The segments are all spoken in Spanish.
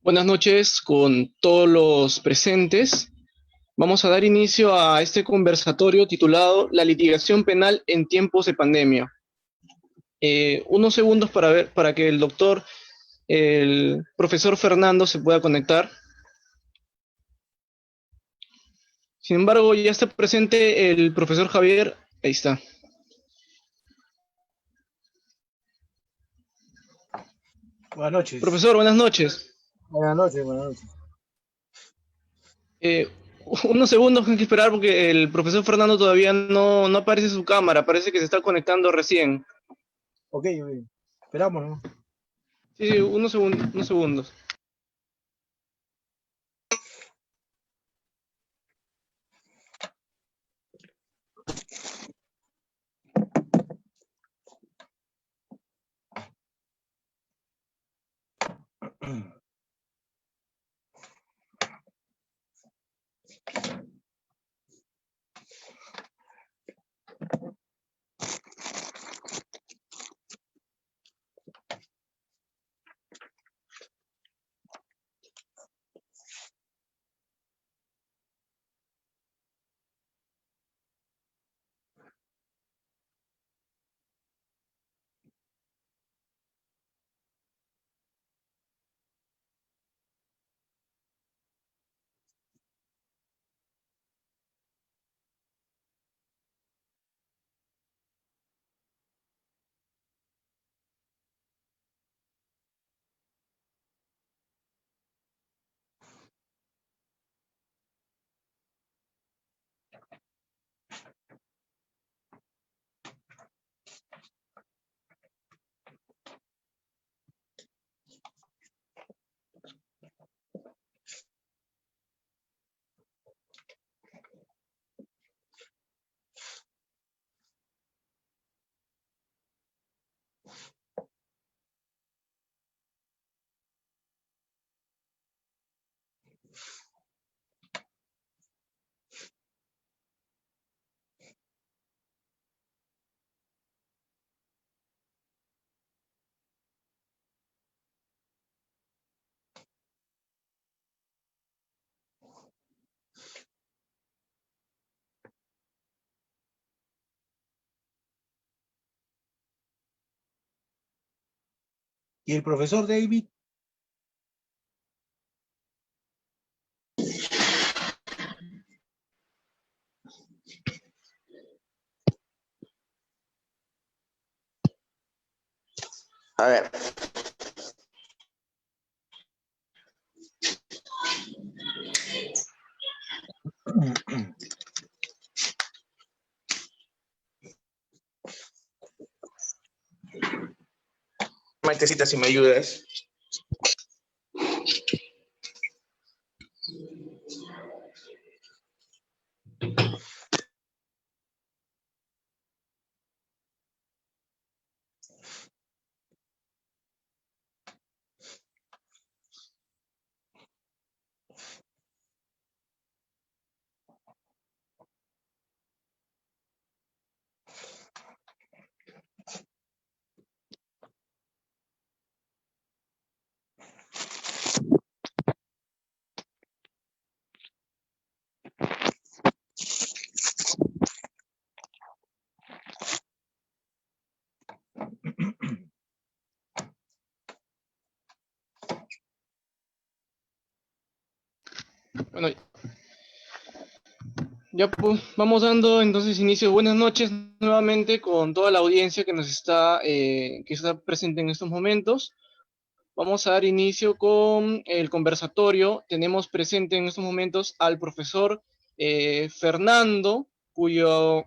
Buenas noches con todos los presentes. Vamos a dar inicio a este conversatorio titulado La litigación penal en tiempos de pandemia. Unos segundos para que el profesor Fernando se pueda conectar. Sin embargo, ya está presente el profesor Javier. Ahí está. Buenas noches. Profesor, buenas noches. Buenas noches, buenas noches. Eh, Unos segundos hay que esperar porque el profesor Fernando todavía no aparece su cámara. Parece que se está conectando recién. Ok, esperamos, ¿no? Sí, unos segundos. ¿Y el profesor David? A ver, Maitecita, si me ayudas. Bueno, ya pues, vamos dando entonces inicio. Buenas noches nuevamente con toda la audiencia que está presente en estos momentos. Vamos a dar inicio con el conversatorio. Tenemos presente en estos momentos al profesor Fernando, cuyo,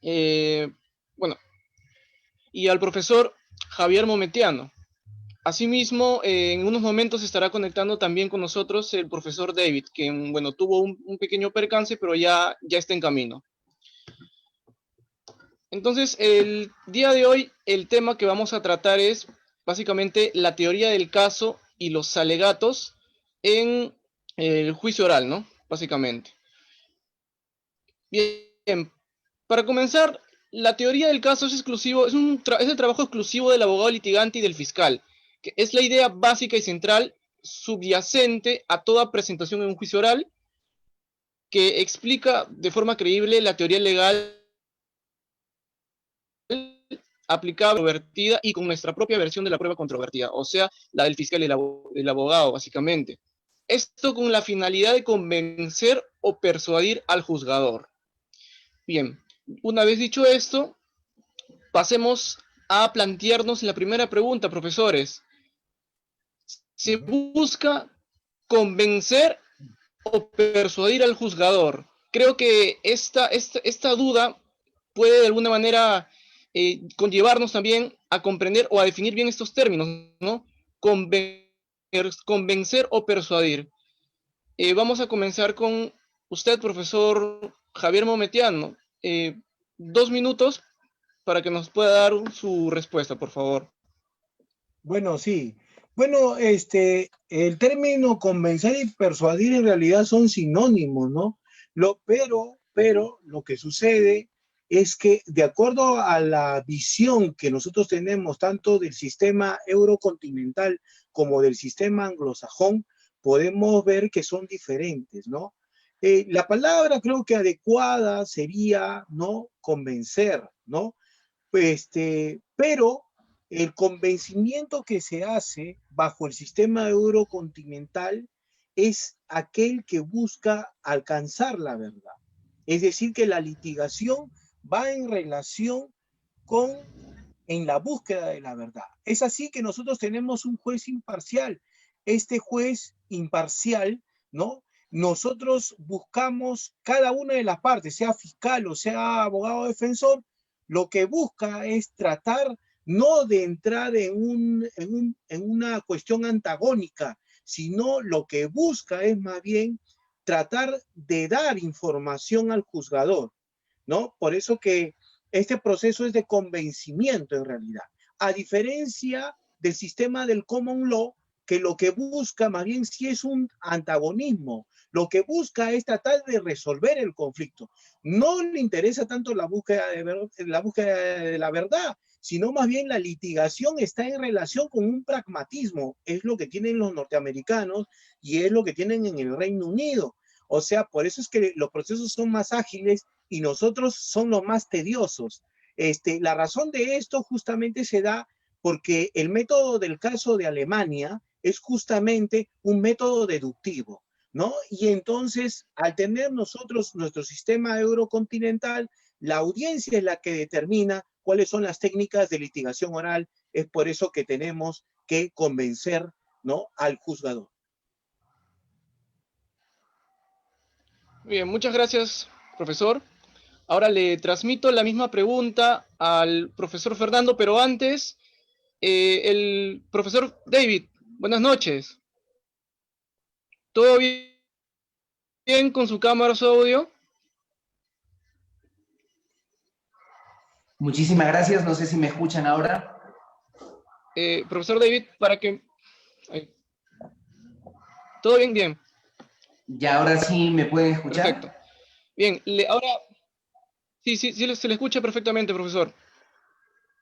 eh, bueno, y al profesor Javier Mometiano. Asimismo, en unos momentos estará conectando también con nosotros el profesor David, que bueno, tuvo un pequeño percance, pero ya está en camino. Entonces, el día de hoy, el tema que vamos a tratar es básicamente la teoría del caso y los alegatos en el juicio oral, ¿no? Básicamente. Bien, para comenzar, la teoría del caso es exclusivo, es el trabajo exclusivo del abogado litigante y del fiscal, que es la idea básica y central subyacente a toda presentación en un juicio oral que explica de forma creíble la teoría legal aplicable, controvertida y con nuestra propia versión de la prueba controvertida, o sea, la del fiscal y el abogado, básicamente. Esto con la finalidad de convencer o persuadir al juzgador. Bien, una vez dicho esto, pasemos a plantearnos la primera pregunta, profesores. ¿Se busca convencer o persuadir al juzgador? Creo que esta duda puede de alguna manera conllevarnos también a comprender o a definir bien estos términos, ¿no? Convencer o persuadir. Vamos a comenzar con usted, profesor Javier Mometiano. 2 minutos para que nos pueda dar su respuesta, por favor. Bueno, sí. Bueno, el término convencer y persuadir en realidad son sinónimos, ¿no? Pero lo que sucede es que de acuerdo a la visión que nosotros tenemos tanto del sistema eurocontinental como del sistema anglosajón, podemos ver que son diferentes, ¿no? La palabra creo que adecuada sería, ¿no? Convencer, ¿no? Pero el convencimiento que se hace bajo el sistema eurocontinental es aquel que busca alcanzar la verdad. Es decir, que la litigación va en relación con, en la búsqueda de la verdad. Es así que nosotros tenemos un juez imparcial. Este juez imparcial, ¿no? Nosotros buscamos cada una de las partes, sea fiscal o sea abogado defensor, lo que busca es tratar no de entrar en una cuestión antagónica, sino lo que busca es más bien tratar de dar información al juzgador, ¿no? Por eso que este proceso es de convencimiento en realidad, a diferencia del sistema del common law, que lo que busca más bien sí es un antagonismo, lo que busca es tratar de resolver el conflicto. No le interesa tanto la búsqueda de la verdad, sino más bien la litigación está en relación con un pragmatismo, es lo que tienen los norteamericanos y es lo que tienen en el Reino Unido. O sea, por eso es que los procesos son más ágiles y nosotros son los más tediosos. La razón de esto justamente se da porque el método del caso de Alemania es justamente un método deductivo, ¿no? Y entonces, al tener nosotros nuestro sistema eurocontinental, la audiencia es la que determina cuáles son las técnicas de litigación oral. Es por eso que tenemos que convencer, ¿no?, al juzgador. Bien, muchas gracias, profesor. Ahora le transmito la misma pregunta al profesor Fernando, pero antes, el profesor David, buenas noches. ¿Todo bien con su cámara, su audio? Muchísimas gracias, no sé si me escuchan ahora. Profesor David, para que... ¿Todo bien? Bien. Ya, ahora sí me pueden escuchar. Perfecto. Bien, ahora... Sí, se le escucha perfectamente, profesor.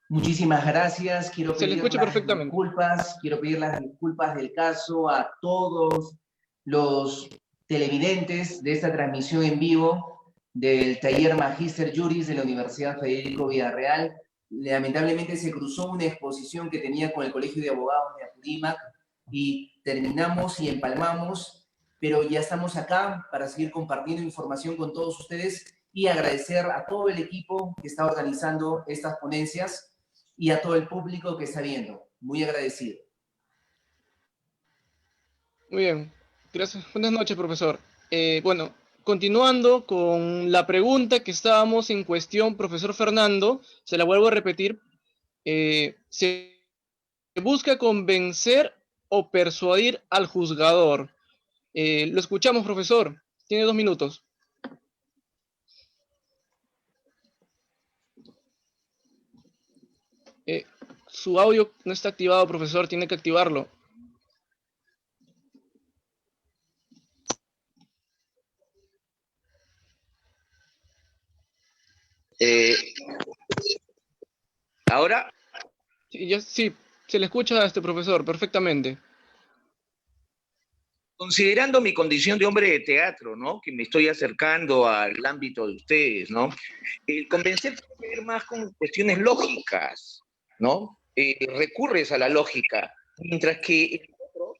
Muchísimas gracias. Quiero Se le pedir escucha las perfectamente. disculpas. Quiero pedir las disculpas del caso a todos los televidentes de esta transmisión en vivo del taller Magíster Juris de la Universidad Federico Villarreal. Lamentablemente se cruzó una exposición que tenía con el Colegio de Abogados de Apurímac y terminamos y empalmamos, pero ya estamos acá para seguir compartiendo información con todos ustedes y agradecer a todo el equipo que está organizando estas ponencias y a todo el público que está viendo. Muy agradecido. Muy bien, gracias. Buenas noches, profesor. Bueno, continuando con la pregunta que estábamos en cuestión, profesor Fernando, se la vuelvo a repetir. ¿Se busca convencer o persuadir al juzgador? Lo escuchamos, profesor. Tiene 2 minutos. Su audio no está activado, profesor. Tiene que activarlo. ¿Ahora? Sí, sí, se le escucha a este profesor perfectamente. considerando mi condición de hombre de teatro, ¿no? Que me estoy acercando al ámbito de ustedes, ¿no? El convencer tiene que ver más con cuestiones lógicas, ¿no? Recurres a la lógica, mientras que el otro,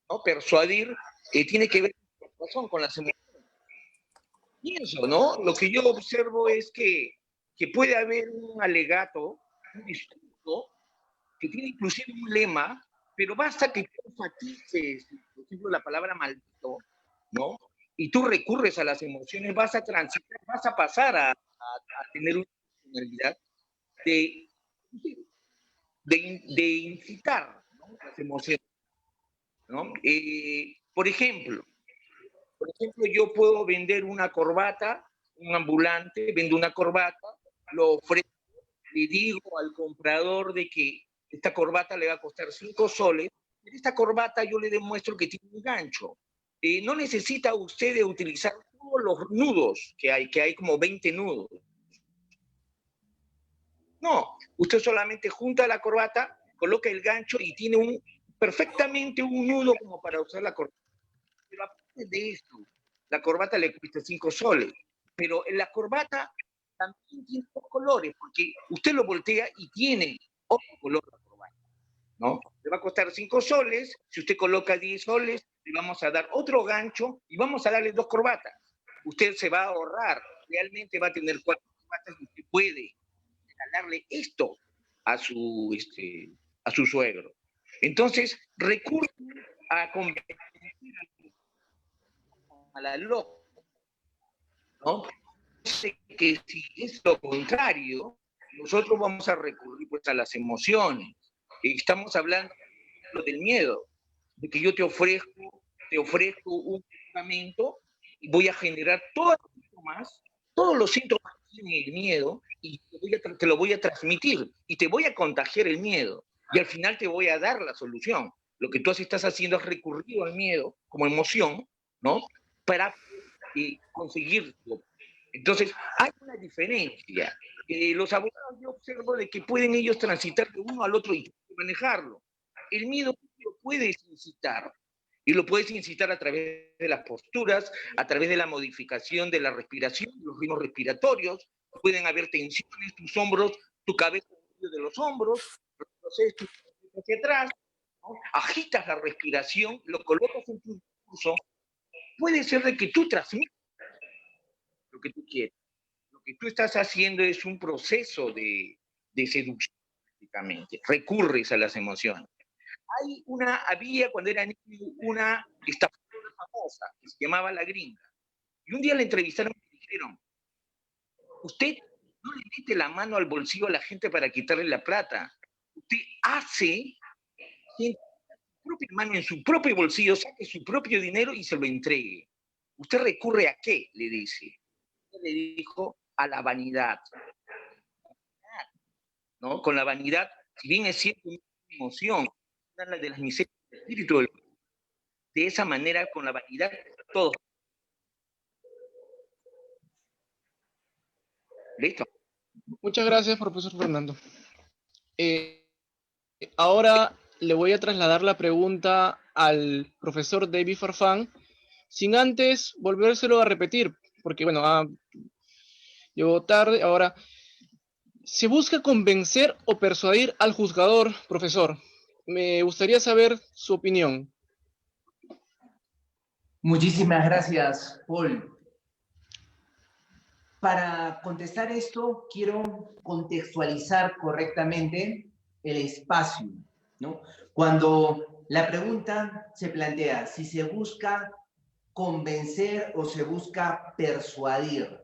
¿no? Persuadir tiene que ver con la razón, con las emociones. Pienso, ¿no? Lo que yo observo es que puede haber un alegato, un discurso, que tiene inclusive un lema, pero basta que tú enfatices, por ejemplo, la palabra maldito, ¿no? Y tú recurres a las emociones, vas a transitar, vas a pasar a tener una personalidad de, de incitar, ¿no? Las emociones, ¿no? Por ejemplo, yo puedo vender una corbata, un ambulante, vendo una corbata, lo ofrezco, le digo al comprador de que esta corbata le va a costar 5 soles, en esta corbata yo le demuestro que tiene un gancho. No necesita usted de utilizar todos los nudos que hay como 20 nudos. No, usted solamente junta la corbata, coloca el gancho y tiene perfectamente un nudo como para usar la corbata. Pero aparte de esto, la corbata le cuesta 5 soles, pero en la corbata también tiene dos colores, porque usted lo voltea y tiene otro color la corbata, ¿no? Le va a costar 5 soles, si usted coloca 10 soles, le vamos a dar otro gancho y vamos a darle 2 corbatas. Usted se va a ahorrar, realmente va a tener 4 corbatas y usted puede regalarle esto a su suegro. Entonces, recurre a convencer a la lógica, ¿no? Que si es lo contrario, nosotros vamos a recurrir pues a las emociones. Estamos hablando del miedo, de que yo te ofrezco un medicamento y voy a generar todos los síntomas que tiene el miedo y te lo voy a transmitir y te voy a contagiar el miedo y al final te voy a dar la solución. Lo que tú estás haciendo es recurrir al miedo como emoción, ¿no? Para conseguirlo. Entonces, hay una diferencia. Los abogados yo observo de que pueden ellos transitar de uno al otro y manejarlo. El miedo lo puedes incitar y lo puedes incitar a través de las posturas, a través de la modificación de la respiración, los ritmos respiratorios. Pueden haber tensiones, tus hombros, tu cabeza de los hombros, retrocedes tu cabeza hacia atrás, ¿no? Agitas la respiración, lo colocas en tu discurso. Puede ser de que tú transmitas lo que tú quieres. Lo que tú estás haciendo es un proceso de seducción, prácticamente. Recurres a las emociones. Había cuando era niño una estafadora famosa que se llamaba La Gringa. Y un día la entrevistaron y le dijeron, usted no le mete la mano al bolsillo a la gente para quitarle la plata. Usted hace su propia mano en su propio bolsillo, saque su propio dinero y se lo entregue. ¿Usted recurre a qué? Le dice. Le dijo a la vanidad, ¿no? Con la vanidad, si bien es cierto, una emoción, una de las miserias del espíritu, de esa manera, con la vanidad, todo. ¿Listo? Muchas gracias, profesor Fernando. Ahora le voy a trasladar la pregunta al profesor David Farfán, sin antes volvérselo a repetir, porque bueno, llegó tarde. Ahora, ¿se busca convencer o persuadir al juzgador, profesor? Me gustaría saber su opinión. Muchísimas gracias, Paul. Para contestar esto, quiero contextualizar correctamente el espacio, ¿no? Cuando la pregunta se plantea si se busca convencer o se busca persuadir,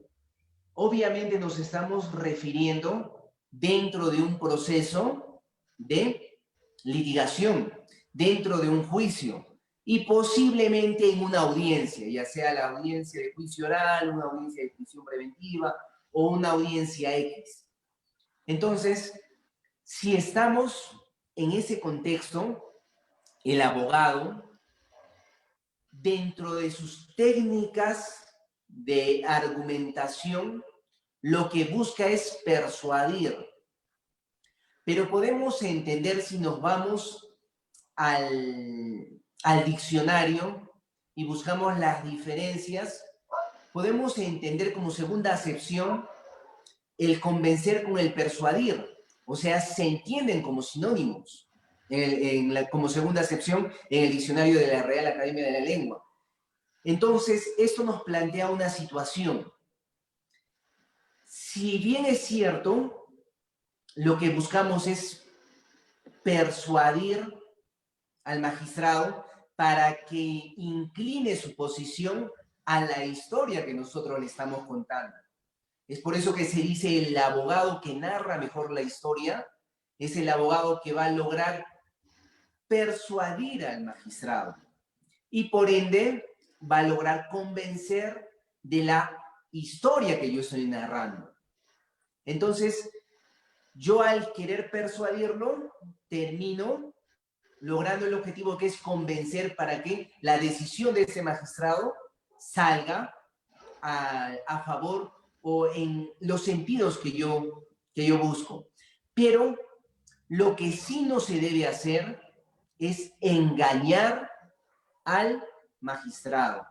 obviamente nos estamos refiriendo dentro de un proceso de litigación, dentro de un juicio y posiblemente en una audiencia, ya sea la audiencia de juicio oral, una audiencia de prisión preventiva o una audiencia X. Entonces, si estamos en ese contexto, el abogado, dentro de sus técnicas de argumentación, lo que busca es persuadir. Pero podemos entender, si nos vamos al diccionario, y buscamos las diferencias, podemos entender como segunda acepción el convencer con el persuadir, o sea, se entienden como sinónimos como segunda acepción en el diccionario de la Real Academia de la Lengua. Entonces, esto nos plantea una situación. Si bien es cierto, lo que buscamos es persuadir al magistrado para que incline su posición a la historia que nosotros le estamos contando. Es por eso que se dice el abogado que narra mejor la historia es el abogado que va a lograr persuadir al magistrado y por ende va a lograr convencer de la historia que yo estoy narrando. Entonces, yo al querer persuadirlo, termino logrando el objetivo que es convencer para que la decisión de ese magistrado salga a favor o en los sentidos que yo busco. Pero lo que sí no se debe hacer es engañar al magistrado.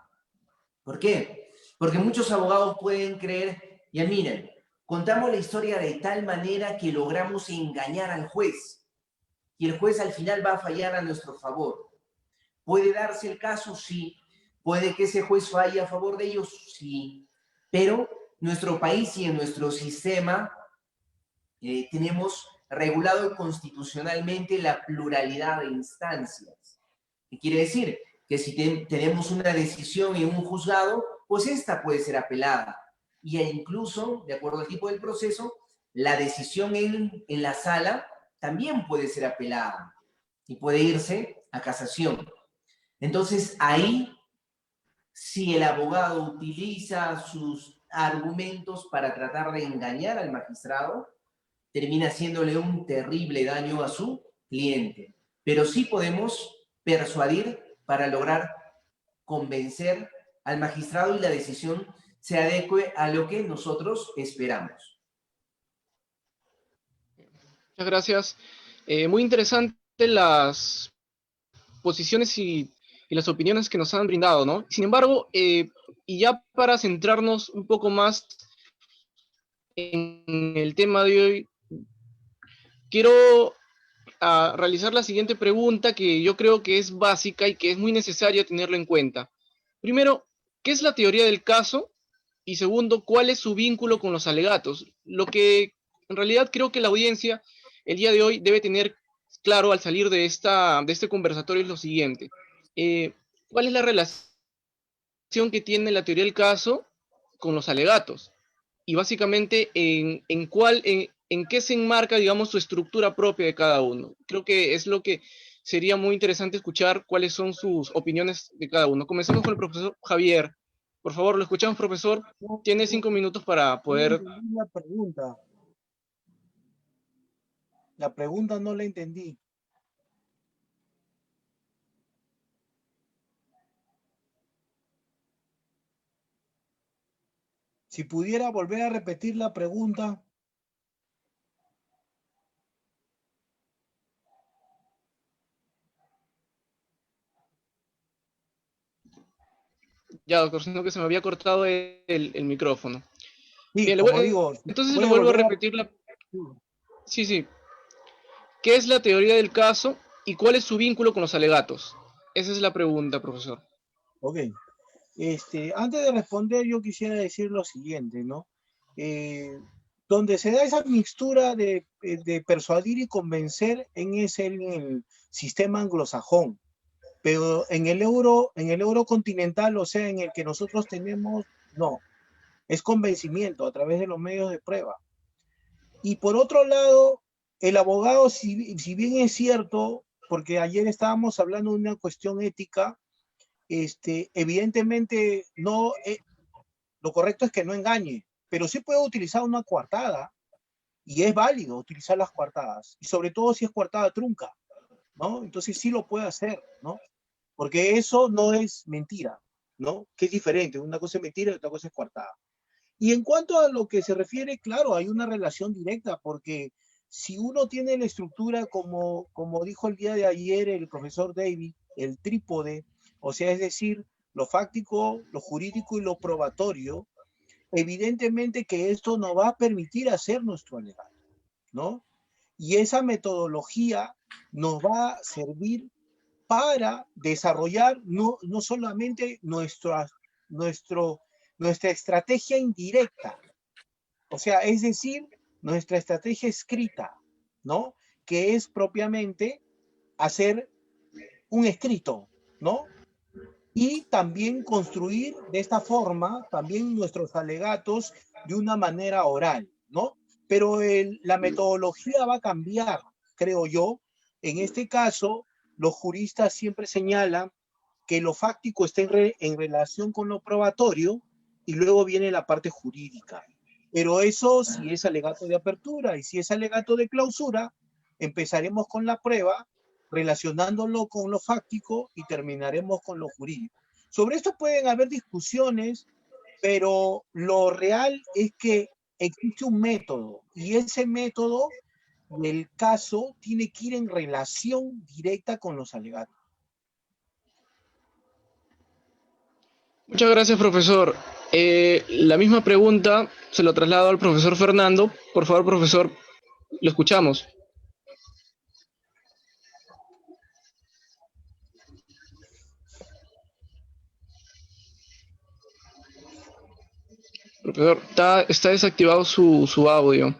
¿Por qué? Porque muchos abogados pueden creer, ya miren, contamos la historia de tal manera que logramos engañar al juez y el juez al final va a fallar a nuestro favor. ¿Puede darse el caso? Sí. ¿Puede que ese juez falle a favor de ellos? Sí. Pero nuestro país y en nuestro sistema tenemos regulado constitucionalmente la pluralidad de instancias. ¿Qué quiere decir? Que si tenemos una decisión en un juzgado, pues esta puede ser apelada. Y incluso, de acuerdo al tipo del proceso, la decisión en la sala también puede ser apelada y puede irse a casación. Entonces, ahí, si el abogado utiliza sus argumentos para tratar de engañar al magistrado, termina haciéndole un terrible daño a su cliente. Pero sí podemos persuadir para lograr convencer al magistrado y la decisión se adecue a lo que nosotros esperamos. Muchas gracias. Muy interesante las posiciones y las opiniones que nos han brindado, ¿no? Sin embargo, y ya para centrarnos un poco más en el tema de hoy, quiero realizar la siguiente pregunta que yo creo que es básica y que es muy necesario tenerlo en cuenta. Primero, ¿qué es la teoría del caso? Y segundo, ¿cuál es su vínculo con los alegatos? Lo que en realidad creo que la audiencia el día de hoy debe tener claro al salir de este conversatorio es lo siguiente. ¿Cuál es la relación que tiene la teoría del caso con los alegatos? Y básicamente en qué se enmarca, digamos, su estructura propia de cada uno. Creo que es lo que sería muy interesante escuchar cuáles son sus opiniones de cada uno. Comencemos con el profesor Javier. Por favor, lo escuchamos, profesor. Tiene 5 minutos para poder... La pregunta. La pregunta no la entendí. Si pudiera volver a repetir la pregunta. Ya, doctor, sino que se me había cortado el micrófono. Sí, Bien, como digo, entonces le vuelvo a repetir la... Sí. ¿Qué es la teoría del caso y cuál es su vínculo con los alegatos? Esa es la pregunta, profesor. Ok. Antes de responder, yo quisiera decir lo siguiente, ¿no? Donde se da esa mixtura de persuadir y convencer es en el sistema anglosajón, pero en el euro continental, o sea, en el que nosotros tenemos, no, es convencimiento a través de los medios de prueba. Y por otro lado, el abogado, si bien es cierto, porque ayer estábamos hablando de una cuestión ética, evidentemente no, lo correcto es que no engañe, pero sí puede utilizar una coartada y es válido utilizar las coartadas, y sobre todo si es coartada trunca, ¿no? Entonces sí lo puede hacer, ¿no? Porque eso no es mentira, ¿no? Que es diferente, una cosa es mentira y otra cosa es coartada. Y en cuanto a lo que se refiere, claro, hay una relación directa, porque si uno tiene la estructura como dijo el día de ayer el profesor David, el trípode, o sea, es decir, lo fáctico, lo jurídico y lo probatorio, evidentemente que esto nos va a permitir hacer nuestro alegato, ¿no? Y esa metodología nos va a servir para desarrollar no solamente nuestra estrategia indirecta, o sea, es decir, nuestra estrategia escrita, ¿no? Que es propiamente hacer un escrito, ¿no? Y también construir de esta forma también nuestros alegatos de una manera oral, ¿no? Pero la metodología va a cambiar, creo yo. En este caso, los juristas siempre señalan que lo fáctico está en relación con lo probatorio y luego viene la parte jurídica. Pero eso, si es alegato de apertura y si es alegato de clausura, empezaremos con la prueba relacionándolo con lo fáctico y terminaremos con lo jurídico. Sobre esto pueden haber discusiones, pero lo real es que existe un método y ese método del caso tiene que ir en relación directa con los alegatos. Muchas gracias, profesor. La misma pregunta se lo traslado al profesor Fernando. Por favor, profesor, lo escuchamos. Profesor, está desactivado su audio.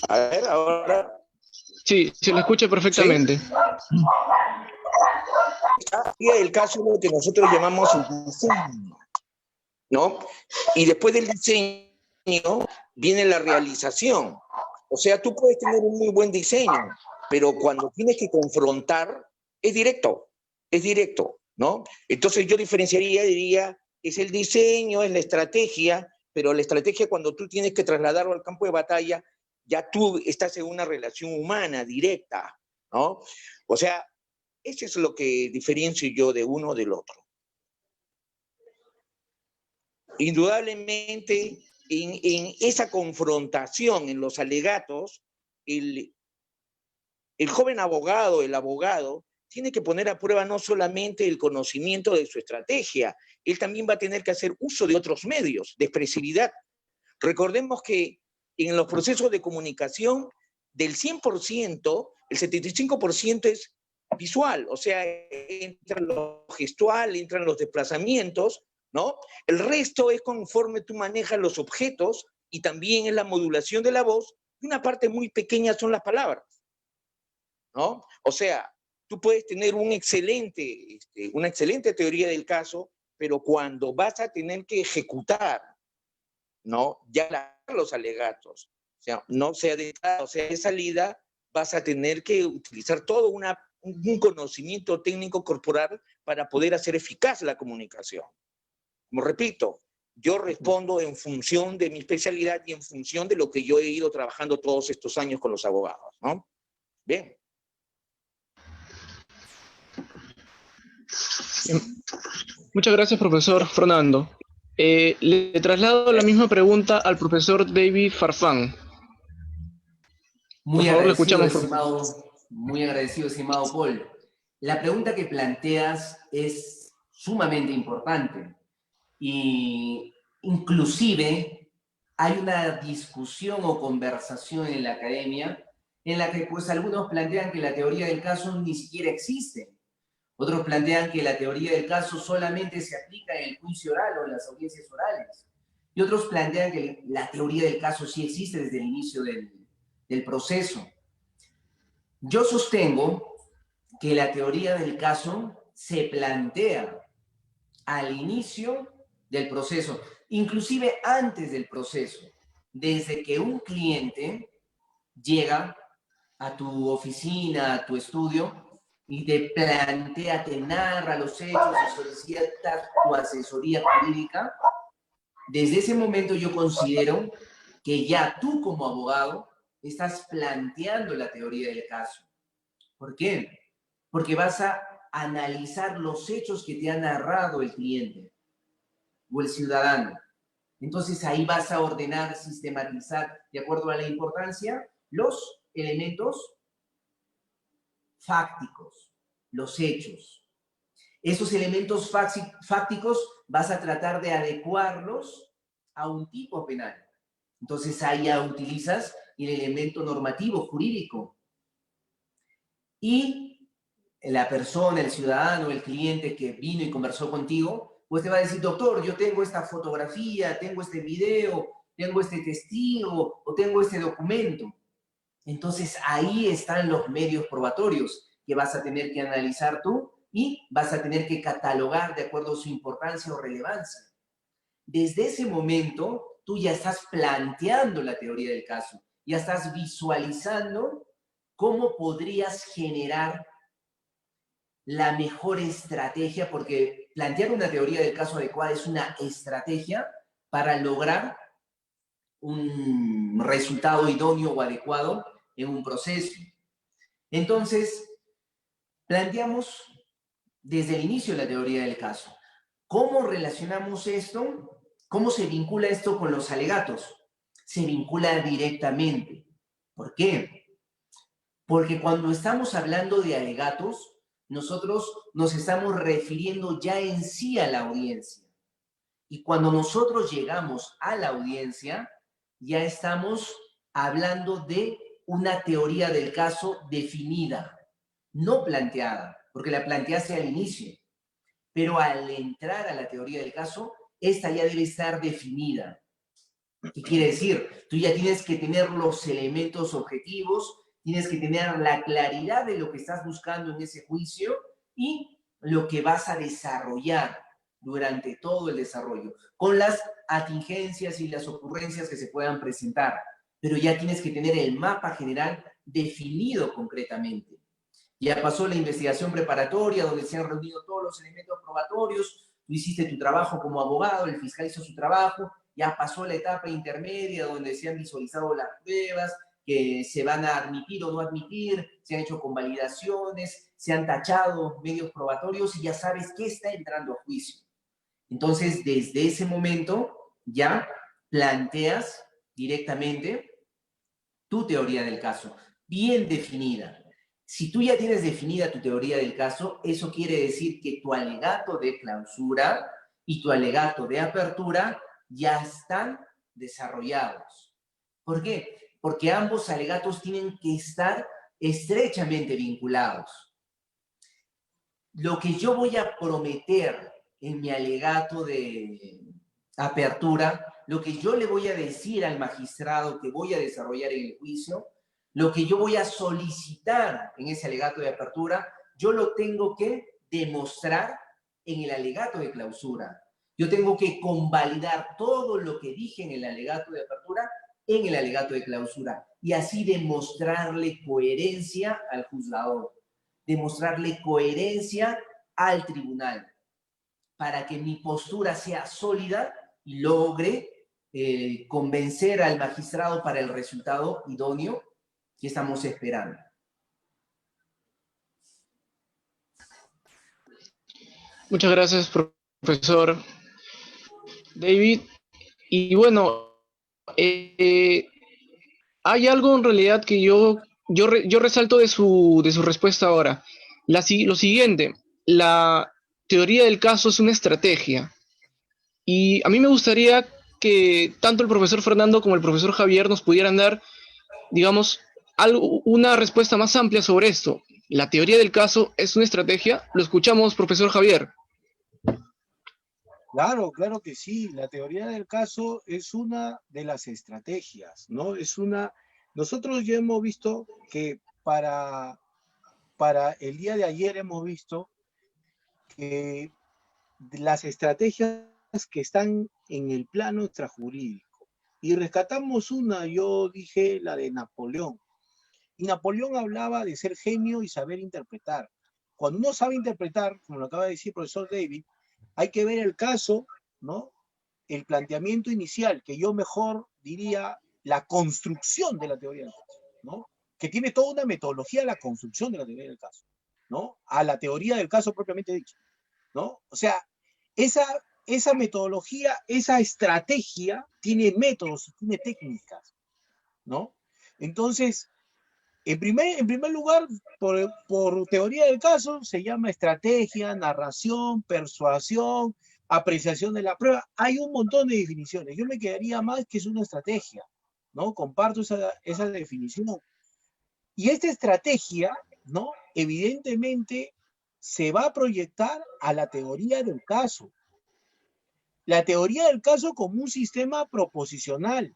A ver, ahora. Sí, se lo escucha perfectamente. ¿Sí? Y el caso es lo que nosotros llamamos el diseño, ¿no? Y después del diseño viene la realización. O sea, tú puedes tener un muy buen diseño, pero cuando tienes que confrontar, es directo, ¿no? Entonces yo diferenciaría, diría, es el diseño, es la estrategia, pero la estrategia cuando tú tienes que trasladarlo al campo de batalla, ya tú estás en una relación humana, directa, ¿no? O sea, eso es lo que diferencio yo de uno del otro. Indudablemente, en esa confrontación, en los alegatos, el joven abogado, el abogado, tiene que poner a prueba no solamente el conocimiento de su estrategia, él también va a tener que hacer uso de otros medios, de expresividad. Recordemos que en los procesos de comunicación, del 100%, el 75% es visual, o sea, entra lo gestual, entran los desplazamientos, ¿no? El resto es conforme tú manejas los objetos y también es la modulación de la voz, y una parte muy pequeña son las palabras, ¿no? O sea, tú puedes tener una excelente teoría del caso, pero cuando vas a tener que ejecutar, ¿no? Ya los alegatos, o sea, no sea de entrada o sea de salida, vas a tener que utilizar todo un conocimiento técnico corporal para poder hacer eficaz la comunicación. Como repito, yo respondo en función de mi especialidad y en función de lo que yo he ido trabajando todos estos años con los abogados, ¿no? Bien. Muchas gracias, profesor Fernando. Le traslado la misma pregunta al profesor David Farfán. Por favor, le escuchamos. Muy agradecido, estimado Paul. La pregunta que planteas es sumamente importante y inclusive hay una discusión o conversación en la academia en la que pues algunos plantean que la teoría del caso ni siquiera existe. Otros plantean que la teoría del caso solamente se aplica en el juicio oral o en las audiencias orales. Y otros plantean que la teoría del caso sí existe desde el inicio del proceso. Yo sostengo que la teoría del caso se plantea al inicio del proceso, inclusive antes del proceso, desde que un cliente llega a tu oficina, a tu estudio, y te plantea, te narra los hechos y solicita tu asesoría jurídica, desde ese momento yo considero que ya tú como abogado estás planteando la teoría del caso. ¿Por qué? Porque vas a analizar los hechos que te ha narrado el cliente o el ciudadano. Entonces ahí vas a ordenar, sistematizar, de acuerdo a la importancia, los elementos fácticos, los hechos. Esos elementos fácticos vas a tratar de adecuarlos a un tipo penal. Entonces ahí ya utilizas el elemento normativo jurídico. Y la persona, el ciudadano, el cliente que vino y conversó contigo, pues te va a decir, doctor, yo tengo esta fotografía, tengo este video, tengo este testigo o tengo este documento. Entonces ahí están los medios probatorios que vas a tener que analizar tú y vas a tener que catalogar de acuerdo a su importancia o relevancia. Desde ese momento, tú ya estás planteando la teoría del caso, ya estás visualizando cómo podrías generar la mejor estrategia, porque plantear una teoría del caso adecuada es una estrategia para lograr un resultado idóneo o adecuado en un proceso. Entonces, planteamos desde el inicio la teoría del caso. ¿Cómo relacionamos esto? ¿Cómo se vincula esto con los alegatos? Se vincula directamente. ¿Por qué? Porque cuando estamos hablando de alegatos, nosotros nos estamos refiriendo ya en sí a la audiencia. Y cuando nosotros llegamos a la audiencia, ya estamos hablando de una teoría del caso definida, no planteada, porque la planteaste al inicio. Pero al entrar a la teoría del caso, esta ya debe estar definida. ¿Qué quiere decir? Tú ya tienes que tener los elementos objetivos, tienes que tener la claridad de lo que estás buscando en ese juicio y lo que vas a desarrollar durante todo el desarrollo, con las atingencias y las ocurrencias que se puedan presentar. Pero ya tienes que tener el mapa general definido concretamente. Ya pasó la investigación preparatoria, donde se han reunido todos los elementos probatorios, tú hiciste tu trabajo como abogado, el fiscal hizo su trabajo, ya pasó la etapa intermedia, donde se han visualizado las pruebas, que se van a admitir o no admitir, se han hecho convalidaciones, se han tachado medios probatorios y ya sabes qué está entrando a juicio. Entonces, desde ese momento, ya planteas directamente tu teoría del caso, bien definida. Si tú ya tienes definida tu teoría del caso, eso quiere decir que tu alegato de clausura y tu alegato de apertura ya están desarrollados. ¿Por qué? Porque ambos alegatos tienen que estar estrechamente vinculados. Lo que yo voy a prometer en mi alegato de apertura, lo que yo le voy a decir al magistrado que voy a desarrollar en el juicio, lo que yo voy a solicitar en ese alegato de apertura, yo lo tengo que demostrar en el alegato de clausura. Yo tengo que convalidar todo lo que dije en el alegato de apertura en el alegato de clausura y así demostrarle coherencia al juzgador, demostrarle coherencia al tribunal para que mi postura sea sólida y logre convencer al magistrado para el resultado idóneo que estamos esperando. Muchas gracias, profesor David. Y bueno, hay algo en realidad que yo resalto de su respuesta ahora. Lo siguiente, la teoría del caso es una estrategia. Y a mí me gustaría que tanto el profesor Fernando como el profesor Javier nos pudieran dar, digamos, una respuesta más amplia sobre esto. ¿La teoría del caso es una estrategia? Lo escuchamos, profesor Javier. Claro, claro que sí. La teoría del caso es una de las estrategias, ¿no? Nosotros ya hemos visto que para el día de ayer hemos visto que las estrategias que están en el plano extrajurídico. Y rescatamos una, yo dije la de Napoleón. Y Napoleón hablaba de ser genio y saber interpretar. Cuando uno sabe interpretar, como lo acaba de decir el profesor David, hay que ver el caso, ¿no? El planteamiento inicial, que yo mejor diría la construcción de la teoría del caso, ¿no? Que tiene toda una metodología la construcción de la teoría del caso, ¿no? A la teoría del caso propiamente dicho, ¿no? O sea, esa metodología, esa estrategia tiene métodos, tiene técnicas, ¿no? Entonces, En primer lugar, por teoría del caso, se llama estrategia, narración, persuasión, apreciación de la prueba. Hay un montón de definiciones. Yo me quedaría más que es una estrategia, ¿no? Comparto esa definición. Y esta estrategia, ¿no? Evidentemente se va a proyectar a la teoría del caso. La teoría del caso como un sistema proposicional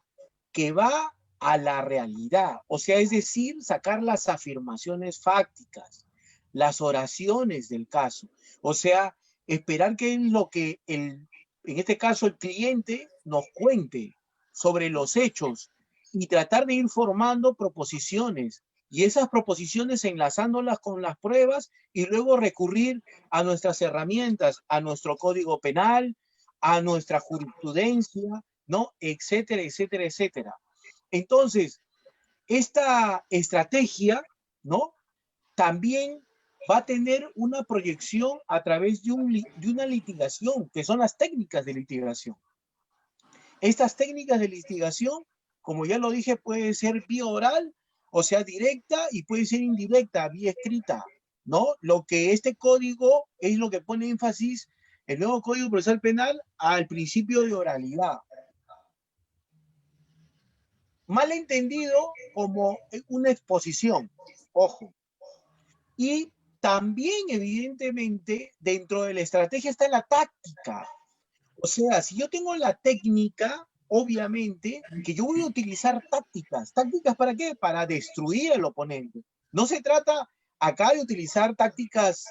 que va a la realidad, o sea, es decir, sacar las afirmaciones fácticas, las oraciones del caso, o sea, esperar que es lo que en este caso el cliente nos cuente sobre los hechos y tratar de ir formando proposiciones y esas proposiciones enlazándolas con las pruebas y luego recurrir a nuestras herramientas, a nuestro código penal, a nuestra jurisprudencia, ¿no? Etcétera, etcétera, etcétera. Entonces, esta estrategia, ¿no? También va a tener una proyección a través de una litigación, que son las técnicas de litigación. Estas técnicas de litigación, como ya lo dije, puede ser vía oral, o sea, directa, y puede ser indirecta, vía escrita, ¿no? Lo que este código es lo que pone énfasis, el nuevo Código Procesal Penal, al principio de oralidad. Mal entendido como una exposición, ojo. Y también, evidentemente, dentro de la estrategia está la táctica. O sea, si yo tengo la técnica, obviamente, que yo voy a utilizar tácticas. ¿Tácticas para qué? Para destruir al oponente. No se trata acá de utilizar tácticas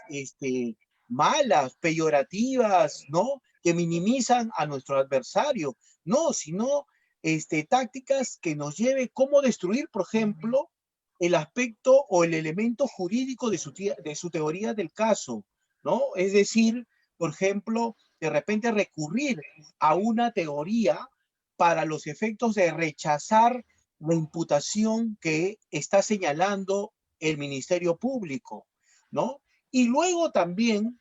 malas, peyorativas, ¿no? Que minimizan a nuestro adversario. No, sino tácticas que nos lleve cómo destruir, por ejemplo, el aspecto o el elemento jurídico de su teoría del caso, ¿no? Es decir, por ejemplo, de repente recurrir a una teoría para los efectos de rechazar la imputación que está señalando el Ministerio Público, ¿no? Y luego también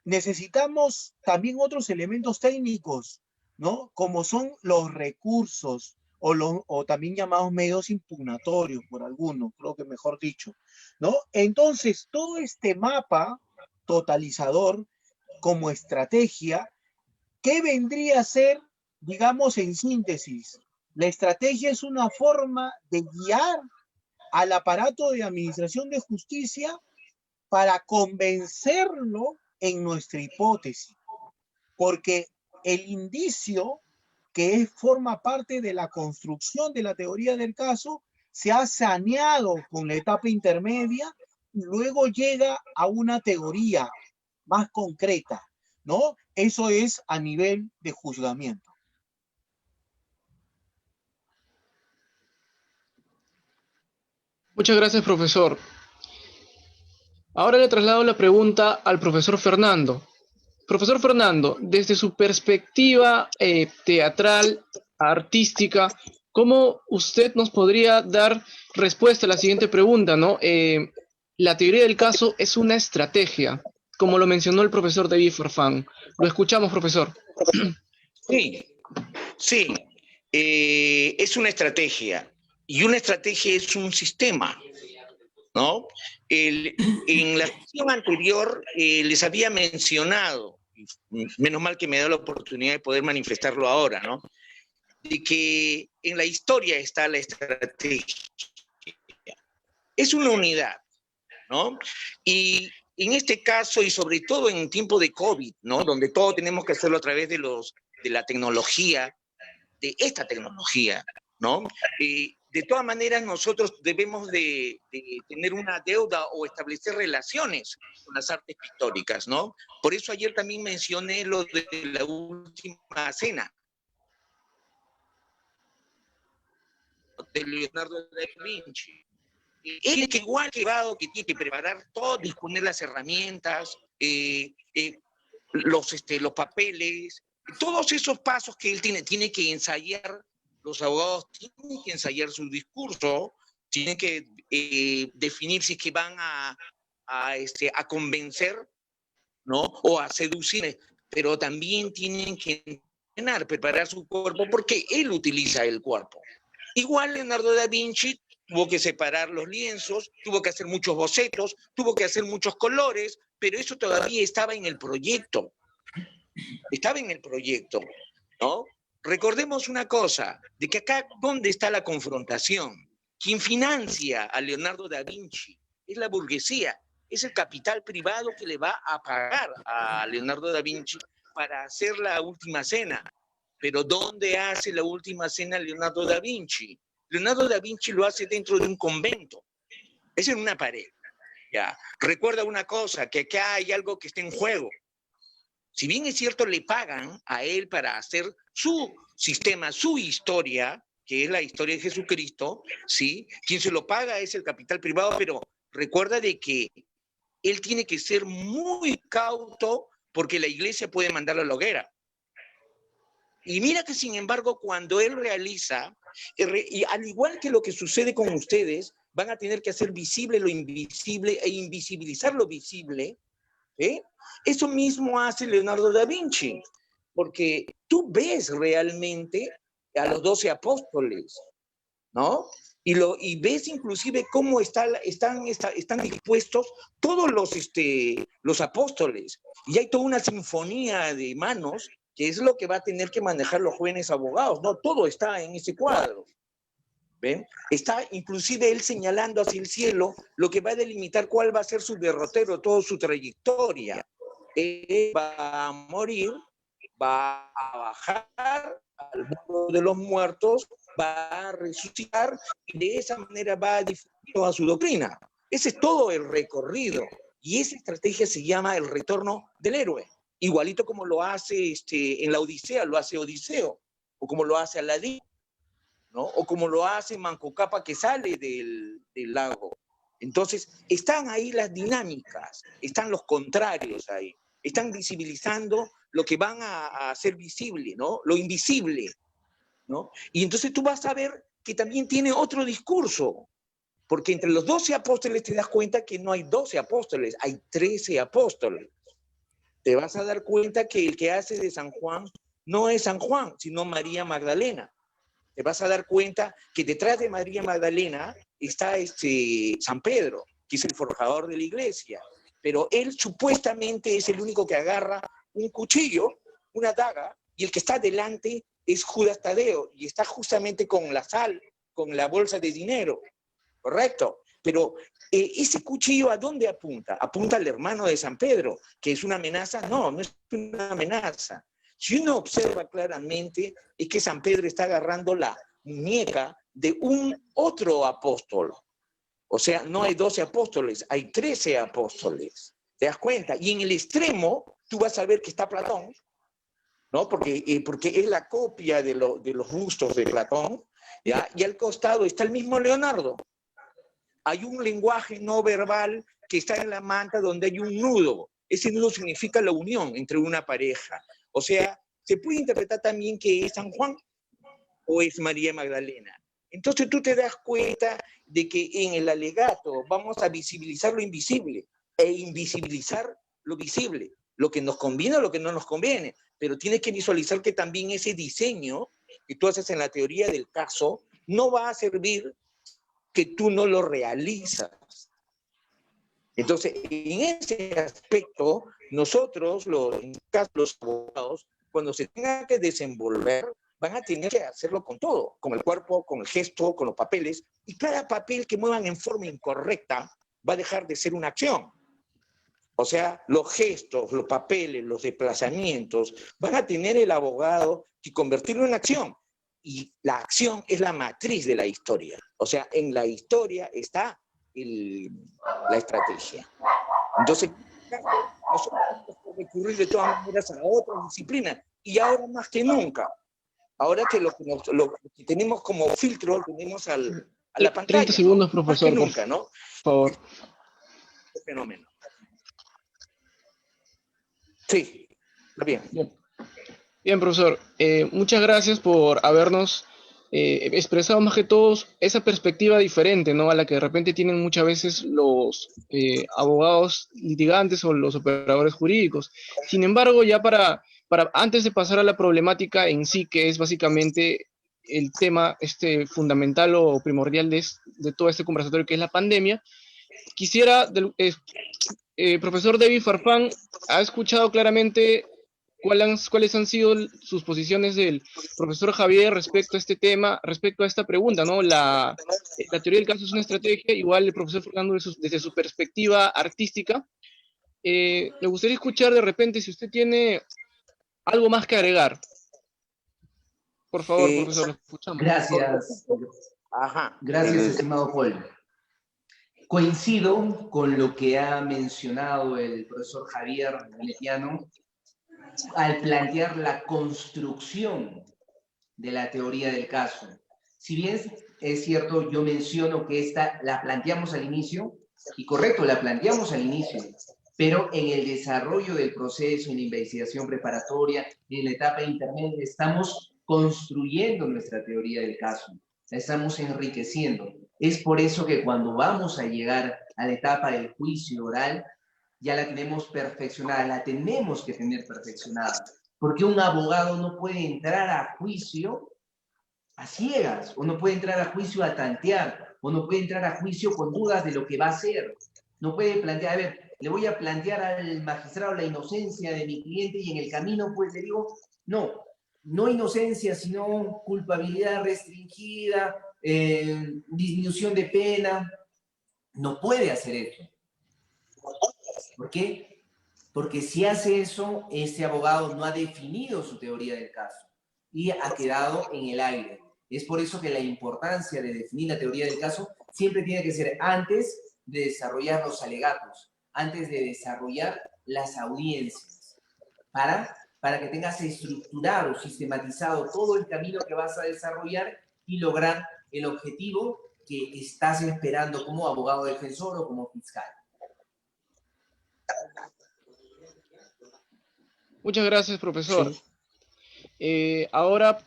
necesitamos también otros elementos técnicos, ¿no? Como son los recursos o también llamados medios impugnatorios por algunos, creo que mejor dicho, ¿no? Entonces, todo este mapa totalizador como estrategia, ¿qué vendría a ser, digamos, en síntesis? La estrategia es una forma de guiar al aparato de administración de justicia para convencerlo en nuestra hipótesis, porque el indicio que forma parte de la construcción de la teoría del caso se ha saneado con la etapa intermedia y luego llega a una teoría más concreta, ¿no? Eso es a nivel de juzgamiento. Muchas gracias, profesor. Ahora le traslado la pregunta al profesor Fernando. Profesor Fernando, desde su perspectiva teatral, artística, ¿cómo usted nos podría dar respuesta a la siguiente pregunta, ¿no? La teoría del caso es una estrategia, como lo mencionó el profesor David Farfán. Lo escuchamos, profesor. Sí, sí, es una estrategia y una estrategia es un sistema, ¿no? En la sesión anterior les había mencionado, menos mal que me da la oportunidad de poder manifestarlo ahora, ¿no? De que en la historia está la estrategia. Es una unidad, ¿no? Y en este caso, y sobre todo en tiempo de COVID, ¿no? Donde todo tenemos que hacerlo a través de la tecnología, de esta tecnología, ¿no? De todas maneras, nosotros debemos de tener una deuda o establecer relaciones con las artes pictóricas, ¿no? Por eso ayer también mencioné lo de la última cena de Leonardo da Vinci. Él que igual que tiene que preparar todo, disponer las herramientas, los papeles, todos esos pasos que él tiene que ensayar. Los abogados tienen que ensayar su discurso, tienen que definir si es que van a convencer, ¿no? O a seducir, pero también tienen que entrenar, preparar su cuerpo, porque él utiliza el cuerpo. Igual Leonardo da Vinci tuvo que separar los lienzos, tuvo que hacer muchos bocetos, tuvo que hacer muchos colores, pero eso todavía estaba en el proyecto. Estaba en el proyecto, ¿no? Recordemos una cosa, de que acá, ¿dónde está la confrontación? Quien financia a Leonardo da Vinci es la burguesía, es el capital privado que le va a pagar a Leonardo da Vinci para hacer la última cena. Pero ¿dónde hace la última cena Leonardo da Vinci? Leonardo da Vinci lo hace dentro de un convento, es en una pared. Ya. Recuerda una cosa, que acá hay algo que está en juego. Si bien es cierto, le pagan a él para hacer su sistema, su historia, que es la historia de Jesucristo, ¿sí? Quien se lo paga es el capital privado, pero recuerda de que él tiene que ser muy cauto porque la iglesia puede mandarlo a la hoguera. Y mira que, sin embargo, cuando él realiza, y al igual que lo que sucede con ustedes, van a tener que hacer visible lo invisible e invisibilizar lo visible, ¿eh? Eso mismo hace Leonardo da Vinci, porque tú ves realmente a los 12 apóstoles, ¿no? Y ves inclusive cómo están dispuestos todos los apóstoles. Y hay toda una sinfonía de manos, que es lo que va a tener que manejar los jóvenes abogados, ¿no? Todo está en ese cuadro. ¿Ven? Está inclusive él señalando hacia el cielo lo que va a delimitar cuál va a ser su derrotero, toda su trayectoria. Él va a morir, va a bajar al mundo de los muertos, va a resucitar y de esa manera va a difundir toda su doctrina. Ese es todo el recorrido y esa estrategia se llama el retorno del héroe. Igualito como lo hace en la Odisea, lo hace Odiseo, o como lo hace Aladín, ¿no? O como lo hace Manco Cápac que sale del lago. Entonces, están ahí las dinámicas, están los contrarios ahí, están visibilizando lo que van a hacer visible, ¿no? Lo invisible, ¿no? Y entonces tú vas a ver que también tiene otro discurso, porque entre los 12 apóstoles te das cuenta que no hay 12 apóstoles, hay 13 apóstoles. Te vas a dar cuenta que el que hace de San Juan no es San Juan, sino María Magdalena. Te vas a dar cuenta que detrás de María Magdalena está San Pedro, que es el forjador de la iglesia. Pero él supuestamente es el único que agarra un cuchillo, una daga, y el que está delante es Judas Tadeo, y está justamente con la sal, con la bolsa de dinero, ¿correcto? Pero ese cuchillo, ¿a dónde apunta? Apunta al hermano de San Pedro, que es una amenaza. No, no es una amenaza. Si uno observa claramente, es que San Pedro está agarrando la muñeca de un otro apóstol. O sea, no hay 12 apóstoles, hay 13 apóstoles. ¿Te das cuenta? Y en el extremo, tú vas a ver que está Platón, ¿no? Porque es la copia de los bustos de Platón, ¿ya? Y al costado está el mismo Leonardo. Hay un lenguaje no verbal que está en la manta donde hay un nudo. Ese nudo significa la unión entre una pareja. O sea, se puede interpretar también que es San Juan o es María Magdalena. Entonces tú te das cuenta de que en el alegato vamos a visibilizar lo invisible e invisibilizar lo visible, lo que nos conviene o lo que no nos conviene. Pero tienes que visualizar que también ese diseño que tú haces en la teoría del caso no va a servir que tú no lo realizas. Entonces, en ese aspecto, nosotros, los abogados, cuando se tengan que desenvolver, van a tener que hacerlo con todo, con el cuerpo, con el gesto, con los papeles, y cada papel que muevan en forma incorrecta va a dejar de ser una acción. O sea, los gestos, los papeles, los desplazamientos, van a tener el abogado que convertirlo en acción. Y la acción es la matriz de la historia. O sea, en la historia está la estrategia. Entonces, nosotros tenemos que recurrir de todas maneras a otras disciplinas. Y ahora más que nunca. Ahora que lo que tenemos como filtro, tenemos a la pantalla. 30 segundos, profesor. Más que nunca, ¿no? Por favor. Este fenómeno. Sí, está bien. Bien, profesor. Muchas gracias por habernos expresado más que todos esa perspectiva diferente, ¿no? A la que de repente tienen muchas veces los abogados litigantes o los operadores jurídicos. Sin embargo, ya para antes de pasar a la problemática en sí, que es básicamente el tema fundamental o primordial de todo este conversatorio, que es la pandemia. Quisiera, profesor David Farfán, ¿ha escuchado claramente cuáles han sido sus posiciones del profesor Javier respecto a este tema, respecto a esta pregunta, ¿no? La teoría del caso es una estrategia, igual el profesor Fernando desde su perspectiva artística. Me gustaría escuchar de repente si usted tiene algo más que agregar. Por favor, profesor, lo escuchamos. Gracias. Ajá. Gracias, estimado Paul. Coincido con lo que ha mencionado el profesor Javier Letiano al plantear la construcción de la teoría del caso. Si bien es cierto, yo menciono que esta la planteamos al inicio, y correcto, la planteamos al inicio, pero en el desarrollo del proceso, en la investigación preparatoria, en la etapa intermedia, estamos construyendo nuestra teoría del caso, la estamos enriqueciendo. Es por eso que cuando vamos a llegar a la etapa del juicio oral, ya la tenemos perfeccionada, la tenemos que tener perfeccionada, porque un abogado no puede entrar a juicio a ciegas, o no puede entrar a juicio a tantear, o no puede entrar a juicio con dudas de lo que va a hacer. No puede plantear, a ver, le voy a plantear al magistrado la inocencia de mi cliente y en el camino pues le digo, no, no inocencia, sino culpabilidad restringida, disminución de pena. No puede hacer eso. ¿Por qué? Porque si hace eso, ese abogado no ha definido su teoría del caso y ha quedado en el aire. Es por eso que la importancia de definir la teoría del caso siempre tiene que ser antes de desarrollar los alegatos, antes de desarrollar las audiencias, para que tengas estructurado, sistematizado todo el camino que vas a desarrollar y lograr el objetivo que estás esperando como abogado defensor o como fiscal. Muchas gracias, profesor. Ahora,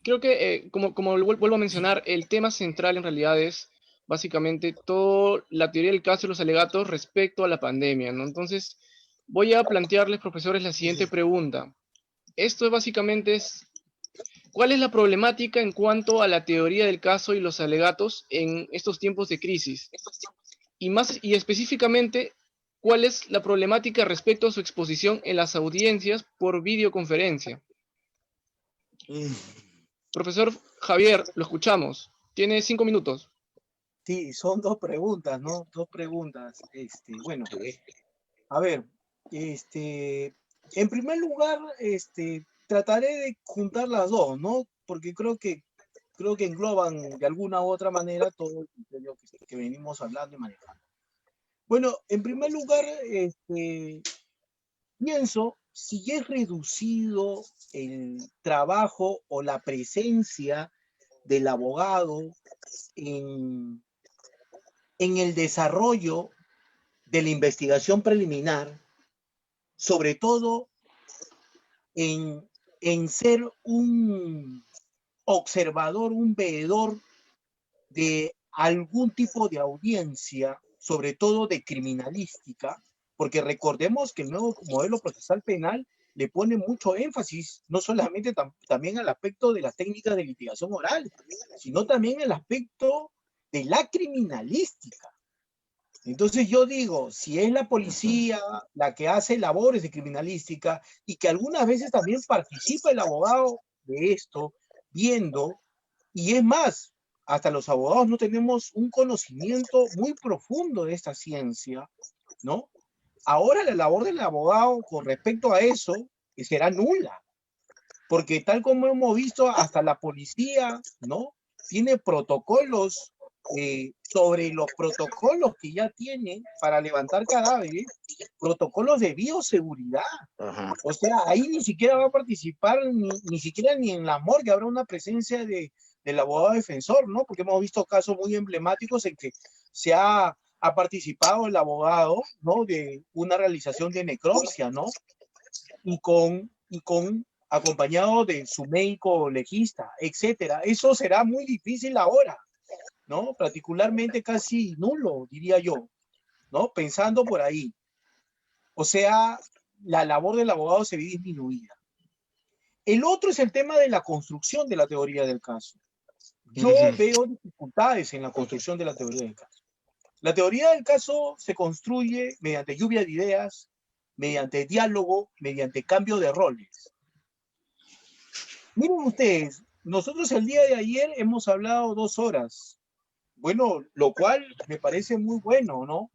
creo que, como vuelvo a mencionar, el tema central en realidad es básicamente toda la teoría del caso y los alegatos respecto a la pandemia, ¿no? Entonces, voy a plantearles, profesores, la siguiente pregunta. Esto básicamente es, ¿cuál es la problemática en cuanto a la teoría del caso y los alegatos en estos tiempos de crisis? Y específicamente, ¿cuál es la problemática respecto a su exposición en las audiencias por videoconferencia? Profesor Javier, lo escuchamos. Tiene 5 minutos. Sí, son dos preguntas, ¿no? Dos preguntas. Bueno, a ver, en primer lugar, trataré de juntar las dos, ¿no? Porque creo que engloban de alguna u otra manera todo el criterio que venimos hablando y manejando. Bueno, en primer lugar, pienso, si es reducido el trabajo o la presencia del abogado en el desarrollo de la investigación preliminar, sobre todo en ser un observador, un veedor de algún tipo de audiencia, sobre todo de criminalística, porque recordemos que el nuevo modelo procesal penal le pone mucho énfasis, no solamente también al aspecto de las técnicas de litigación oral, sino también el aspecto de la criminalística. Entonces yo digo, si es la policía la que hace labores de criminalística y que algunas veces también participa el abogado de esto, viendo, y es más, hasta los abogados no tenemos un conocimiento muy profundo de esta ciencia, ¿no? Ahora la labor del abogado con respecto a eso será nula, porque tal como hemos visto, hasta la policía, ¿no? Tiene protocolos sobre los protocolos que ya tiene para levantar cadáveres, protocolos de bioseguridad. Ajá. O sea, ahí ni siquiera va a participar, ni siquiera ni en la morgue habrá una presencia del abogado defensor, ¿no? Porque hemos visto casos muy emblemáticos en que se ha participado el abogado, ¿no? De una realización de necropsia, ¿no? Y con acompañado de su médico legista, etcétera. Eso será muy difícil ahora, ¿no? Particularmente casi nulo, diría yo, ¿no? Pensando por ahí. O sea, la labor del abogado se ve disminuida. El otro es el tema de la construcción de la teoría del caso. Yo veo dificultades en la construcción de la teoría del caso. La teoría del caso se construye mediante lluvia de ideas, mediante diálogo, mediante cambio de roles. Miren ustedes, nosotros el día de ayer hemos hablado 2 horas. Bueno, lo cual me parece muy bueno, ¿no?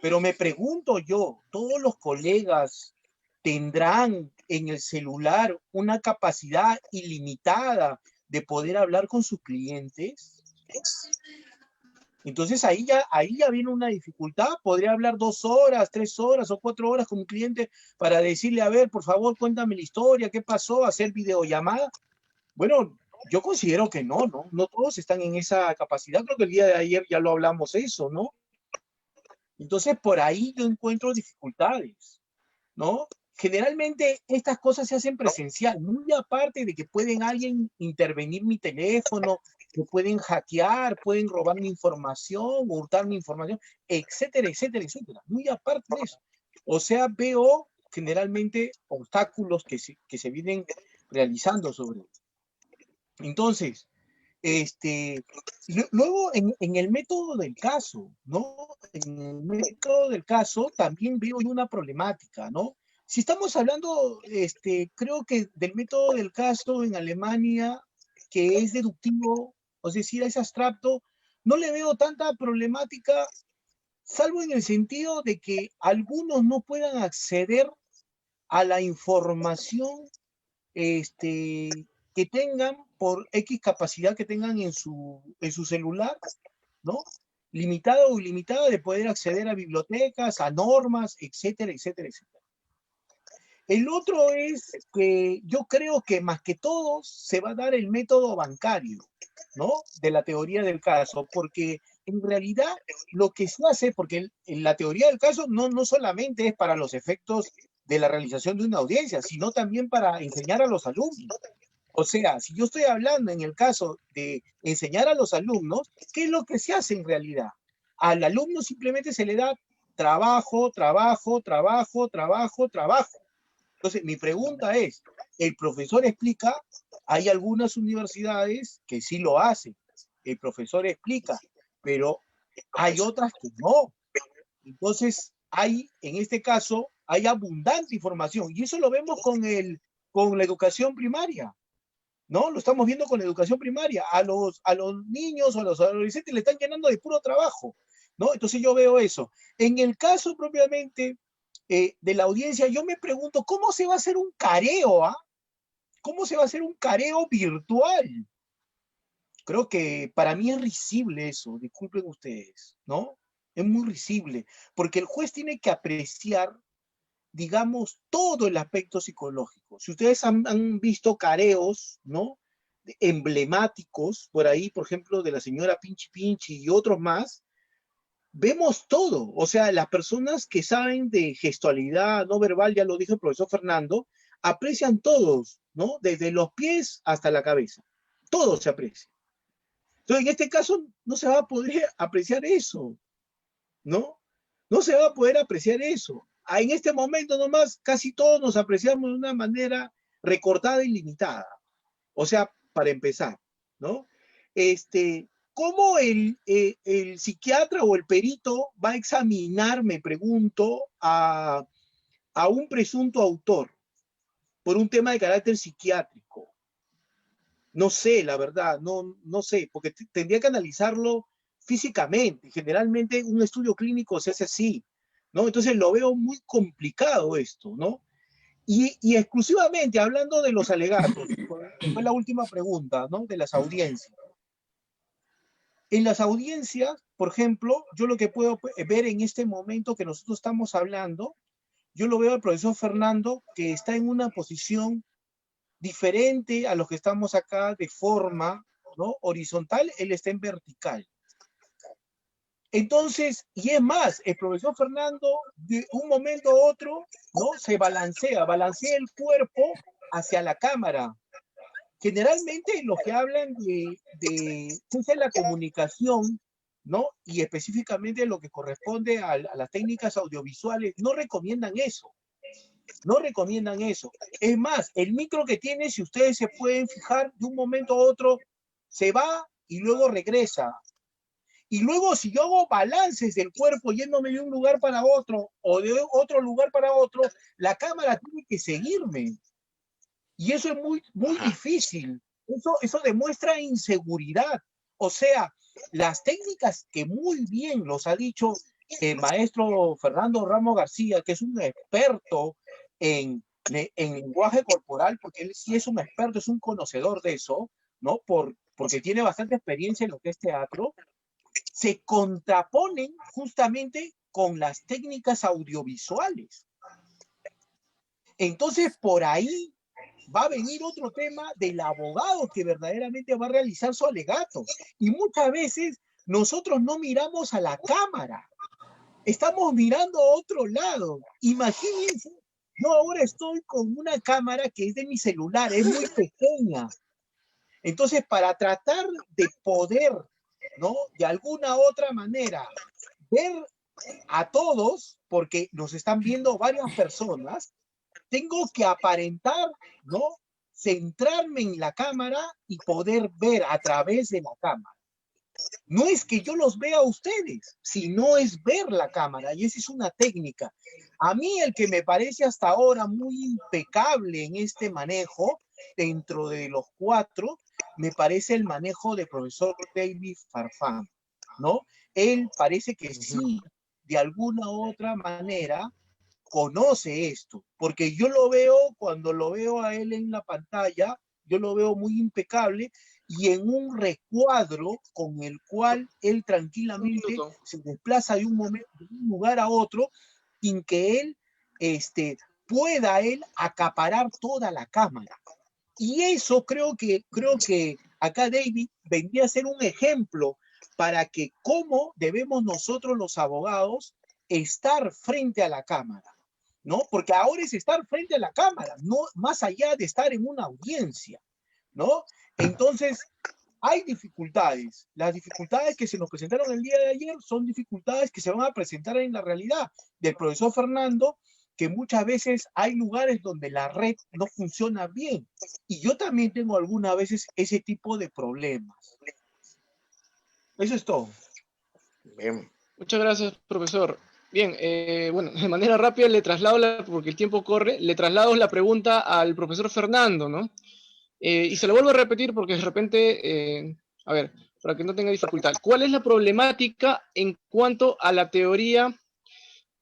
Pero me pregunto yo, ¿todos los colegas tendrán en el celular una capacidad ilimitada de poder hablar con sus clientes? Entonces ahí ya viene una dificultad. Podría hablar 2 horas, 3 horas o 4 horas con un cliente para decirle, a ver, por favor, cuéntame la historia, qué pasó, hacer videollamada. Bueno, yo considero que no todos están en esa capacidad. Creo que el día de ayer ya lo hablamos eso, ¿no? Entonces por ahí yo encuentro dificultades, ¿no? Generalmente estas cosas se hacen presencial, muy aparte de que pueden alguien intervenir mi teléfono, que pueden hackear, pueden robar mi información, hurtar mi información, etcétera, etcétera, etcétera. Muy aparte de eso. O sea, veo generalmente obstáculos que se vienen realizando sobre eso. Entonces, luego en el método del caso, ¿no? En el método del caso también veo una problemática, ¿no? Si estamos hablando, creo que del método del caso en Alemania, que es deductivo, es decir, es abstracto, no le veo tanta problemática, salvo en el sentido de que algunos no puedan acceder a la información que tengan por X capacidad que tengan en su celular, ¿no? Limitada o ilimitada, de poder acceder a bibliotecas, a normas, etcétera, etcétera, etcétera. El otro es que yo creo que más que todo se va a dar el método bancario, ¿no? De la teoría del caso, porque en realidad lo que se hace, porque en la teoría del caso no solamente es para los efectos de la realización de una audiencia, sino también para enseñar a los alumnos. O sea, si yo estoy hablando en el caso de enseñar a los alumnos, ¿qué es lo que se hace en realidad? Al alumno simplemente se le da trabajo, trabajo, trabajo, trabajo, trabajo. Entonces, mi pregunta es, ¿el profesor explica? Hay algunas universidades que sí lo hacen. El profesor explica, pero hay otras que no. Entonces, en este caso, hay abundante información. Y eso lo vemos con la educación primaria, ¿no? Lo estamos viendo con la educación primaria. A los niños o a los adolescentes le están llenando de puro trabajo, ¿no? Entonces yo veo eso. En el caso propiamente de la audiencia, yo me pregunto, ¿cómo se va a hacer un careo, ah? ¿Cómo se va a hacer un careo virtual? Creo que para mí es risible eso, disculpen ustedes, ¿no? Es muy risible, porque el juez tiene que apreciar, digamos, todo el aspecto psicológico. Si ustedes han visto careos, ¿no? Emblemáticos, por ahí, por ejemplo, de la señora Pinchi Pinchi y otros más, vemos todo. O sea, las personas que saben de gestualidad no verbal, ya lo dijo el profesor Fernando, aprecian todos, ¿no? Desde los pies hasta la cabeza. Todo se aprecia. Entonces, en este caso, no se va a poder apreciar eso, ¿no? No se va a poder apreciar eso. En este momento nomás casi todos nos apreciamos de una manera recortada y limitada. O sea, para empezar, ¿no? ¿Cómo el psiquiatra o el perito va a examinar, me pregunto, a un presunto autor por un tema de carácter psiquiátrico? No sé, la verdad, no sé, porque tendría que analizarlo físicamente. Generalmente un estudio clínico se hace así, ¿no? Entonces lo veo muy complicado esto, ¿no? Y exclusivamente hablando de los alegatos, fue la última pregunta, ¿no? De las audiencias. En las audiencias, por ejemplo, yo lo que puedo ver en este momento que nosotros estamos hablando, yo lo veo al profesor Fernando, que está en una posición diferente a los que estamos acá de forma, ¿no? Horizontal, él está en vertical. Entonces, y es más, el profesor Fernando de un momento a otro, ¿no? Se balancea el cuerpo hacia la cámara. Generalmente los que hablan de la comunicación, ¿no? Y específicamente lo que corresponde a las técnicas audiovisuales, no recomiendan eso. No recomiendan eso. Es más, el micro que tiene, si ustedes se pueden fijar, de un momento a otro se va y luego regresa. Y luego si yo hago balances del cuerpo yéndome de un lugar para otro o de otro lugar para otro, la cámara tiene que seguirme. Y eso es muy difícil. Eso demuestra inseguridad. O sea, las técnicas que muy bien los ha dicho el maestro Fernando Ramos García, que es un experto en lenguaje corporal, porque él sí es un experto, es un conocedor de eso, ¿no? Porque tiene bastante experiencia en lo que es teatro, se contraponen justamente con las técnicas audiovisuales. Entonces, por ahí va a venir otro tema del abogado que verdaderamente va a realizar su alegato. Y muchas veces nosotros no miramos a la cámara, estamos mirando a otro lado. Imagínense, yo ahora estoy con una cámara que es de mi celular, es muy pequeña. Entonces, para tratar de poder, ¿no? De alguna otra manera, ver a todos, porque nos están viendo varias personas, tengo que aparentar, ¿no? Centrarme en la cámara y poder ver a través de la cámara. No es que yo los vea a ustedes, sino es ver la cámara, y esa es una técnica. A mí el que me parece hasta ahora muy impecable en este manejo, dentro de los 4, me parece el manejo del profesor David Farfán, ¿no? Él parece que sí, de alguna u otra manera, conoce esto, porque yo lo veo, cuando lo veo a él en la pantalla, yo lo veo muy impecable y en un recuadro con el cual él tranquilamente se desplaza de un momento, de un lugar a otro, sin que él pueda él acaparar toda la cámara. Y eso creo que acá David vendría a ser un ejemplo para que cómo debemos nosotros los abogados estar frente a la cámara, ¿no? Porque ahora es estar frente a la cámara, no más allá de estar en una audiencia, ¿no? Entonces, hay dificultades. Las dificultades que se nos presentaron el día de ayer son dificultades que se van a presentar en la realidad del profesor Fernando, que muchas veces hay lugares donde la red no funciona bien. Y yo también tengo algunas veces ese tipo de problemas. Eso es todo. Bien. Muchas gracias, profesor. Bien, bueno, de manera rápida le traslado, porque el tiempo corre, le traslado la pregunta al profesor Fernando, ¿no? Y se lo vuelvo a repetir porque de repente, a ver, para que no tenga dificultad. ¿Cuál es la problemática en cuanto a la teoría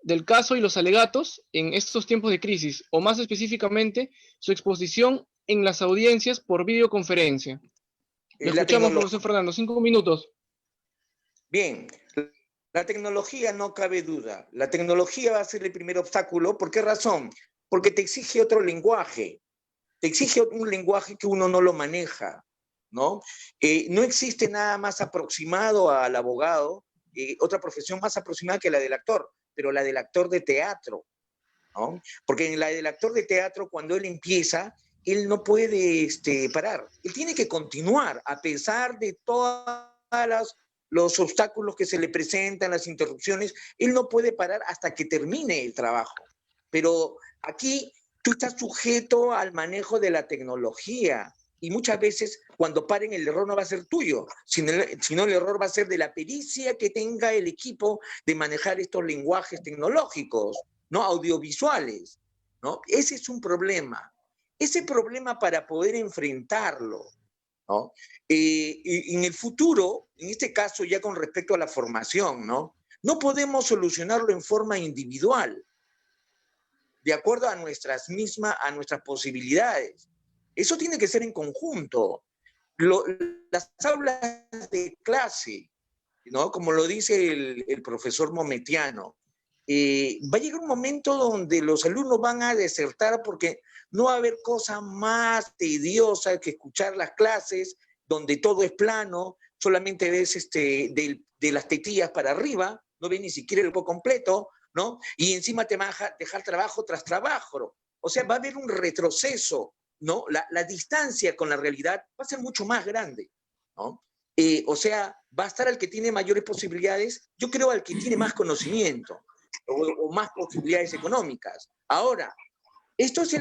del caso y los alegatos en estos tiempos de crisis? O más específicamente, su exposición en las audiencias por videoconferencia. Lo escuchamos, profesor Fernando, 5 minutos. Bien, la tecnología no cabe duda. La tecnología va a ser el primer obstáculo. ¿Por qué razón? Porque te exige otro lenguaje. Te exige un lenguaje que uno no lo maneja, ¿no? No existe nada más aproximado al abogado, otra profesión más aproximada que la del actor, pero la del actor de teatro, ¿no? Porque en la del actor de teatro, cuando él empieza, él no puede parar. Él tiene que continuar, a pesar de todas los obstáculos que se le presentan, las interrupciones, él no puede parar hasta que termine el trabajo. Pero aquí tú estás sujeto al manejo de la tecnología y muchas veces cuando paren el error no va a ser tuyo, sino el error va a ser de la pericia que tenga el equipo de manejar estos lenguajes tecnológicos, ¿no? Audiovisuales, ¿no? Ese es un problema. Ese problema para poder enfrentarlo, ¿no? Y en el futuro, en este caso ya con respecto a la formación, ¿no? No podemos solucionarlo en forma individual, de acuerdo a nuestras posibilidades. Eso tiene que ser en conjunto. Las aulas de clase, ¿no? Como lo dice el profesor Mometiano, va a llegar un momento donde los alumnos van a desertar porque no va a haber cosa más tediosa que escuchar las clases donde todo es plano, solamente ves de las tetillas para arriba, no ves ni siquiera el juego completo, ¿no? Y encima te van a dejar trabajo tras trabajo. O sea, va a haber un retroceso, ¿no? La distancia con la realidad va a ser mucho más grande, ¿no? O sea, va a estar al que tiene mayores posibilidades, yo creo al que tiene más conocimiento o más posibilidades económicas. Ahora, Esto es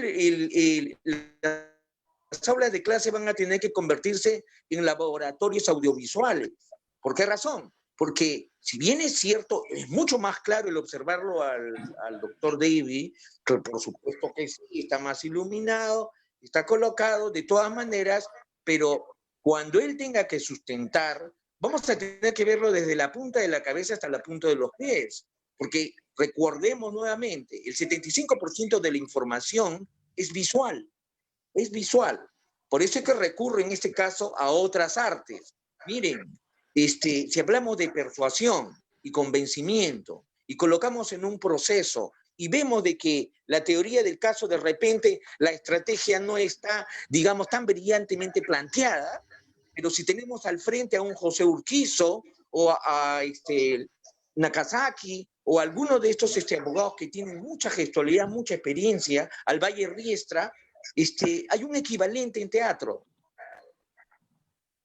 las aulas de clase van a tener que convertirse en laboratorios audiovisuales. ¿Por qué razón? Porque si bien es cierto, es mucho más claro el observarlo al doctor David, que por supuesto que sí, está más iluminado, está colocado de todas maneras, pero cuando él tenga que sustentar, vamos a tener que verlo desde la punta de la cabeza hasta la punta de los pies, porque recordemos nuevamente, el 75% de la información es visual. Es visual. Por eso es que recurre en este caso a otras artes. Miren, si hablamos de persuasión y convencimiento y colocamos en un proceso y vemos de que la teoría del caso de repente la estrategia no está, digamos, tan brillantemente planteada, pero si tenemos al frente a un José Urquizo o a Nakazaki o alguno de estos abogados que tienen mucha gestualidad, mucha experiencia, al Valle Riestra, hay un equivalente en teatro.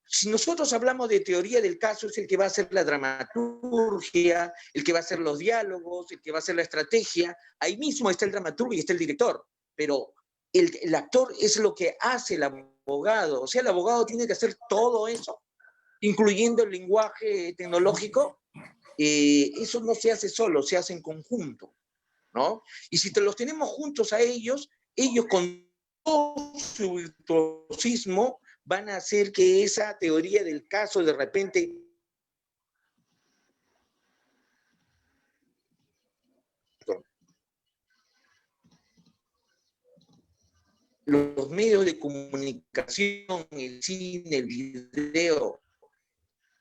Si nosotros hablamos de teoría del caso, es el que va a hacer la dramaturgia, el que va a hacer los diálogos, el que va a hacer la estrategia. Ahí mismo está el dramaturgo y está el director. Pero el actor es lo que hace el abogado. O sea, el abogado tiene que hacer todo eso, incluyendo el lenguaje tecnológico. Eso no se hace solo, se hace en conjunto, ¿no? Y si los tenemos juntos a ellos con todo su virtuosismo van a hacer que esa teoría del caso de repente los medios de comunicación, el cine, el video,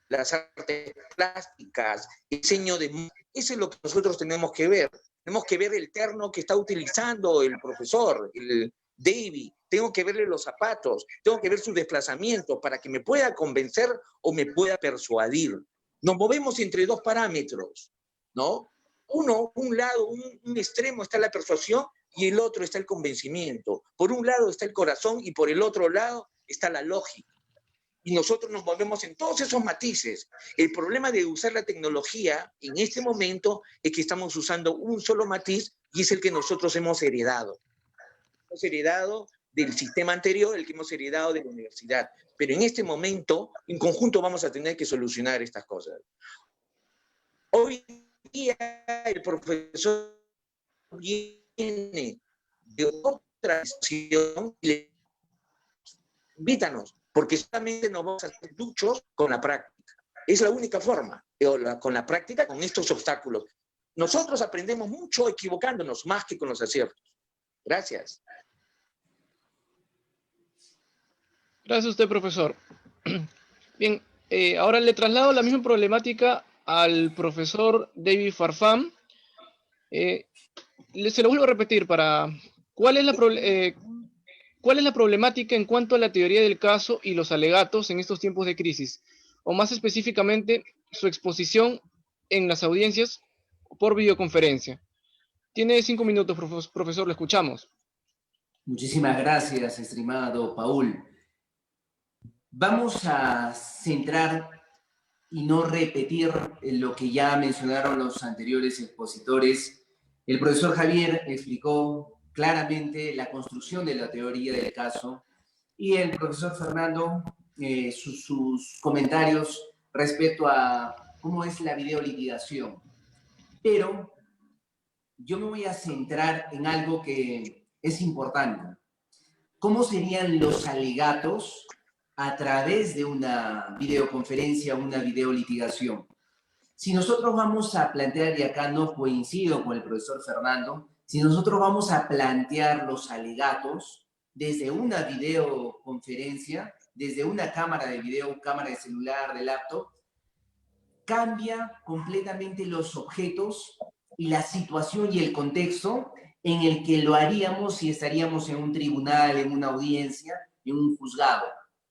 las artes plásticas, el diseño de... Eso es lo que nosotros tenemos que ver. Tenemos que ver el terno que está utilizando el profesor, el David. Tengo que verle los zapatos, tengo que ver su desplazamiento para que me pueda convencer o me pueda persuadir. Nos movemos entre dos parámetros, ¿no? Un lado, un extremo está la persuasión y el otro está el convencimiento. Por un lado está el corazón y por el otro lado está la lógica. Y nosotros nos movemos en todos esos matices. El problema de usar la tecnología en este momento es que estamos usando un solo matiz y es el que nosotros hemos heredado. Hemos heredado del sistema anterior, el que hemos heredado de la universidad. Pero en este momento, en conjunto vamos a tener que solucionar estas cosas. Hoy día el profesor viene de otra situación y le invítanos, porque solamente nos vamos a hacer duchos con la práctica. Es la única forma, con la práctica, con estos obstáculos. Nosotros aprendemos mucho equivocándonos, más que con los aciertos. Gracias. Gracias a usted, profesor. Bien, ahora le traslado la misma problemática al profesor David Farfán. Se lo vuelvo a repetir ¿cuál es la problemática en cuanto a la teoría del caso y los alegatos en estos tiempos de crisis? O más específicamente, su exposición en las audiencias por videoconferencia. Tiene 5 minutos, profesor, lo escuchamos. Muchísimas gracias, estimado Paul. Vamos a centrar y no repetir lo que ya mencionaron los anteriores expositores. El profesor Javier explicó claramente la construcción de la teoría del caso y el profesor Fernando sus comentarios respecto a cómo es la videolitigación. Pero yo me voy a centrar en algo que es importante. ¿Cómo serían los alegatos a través de una videoconferencia o una videolitigación? Si nosotros vamos a plantear, y acá no coincido con el profesor Fernando, si nosotros vamos a plantear los alegatos desde una videoconferencia, desde una cámara de video, cámara de celular, de laptop, cambia completamente los objetos y la situación y el contexto en el que lo haríamos si estaríamos en un tribunal, en una audiencia, en un juzgado.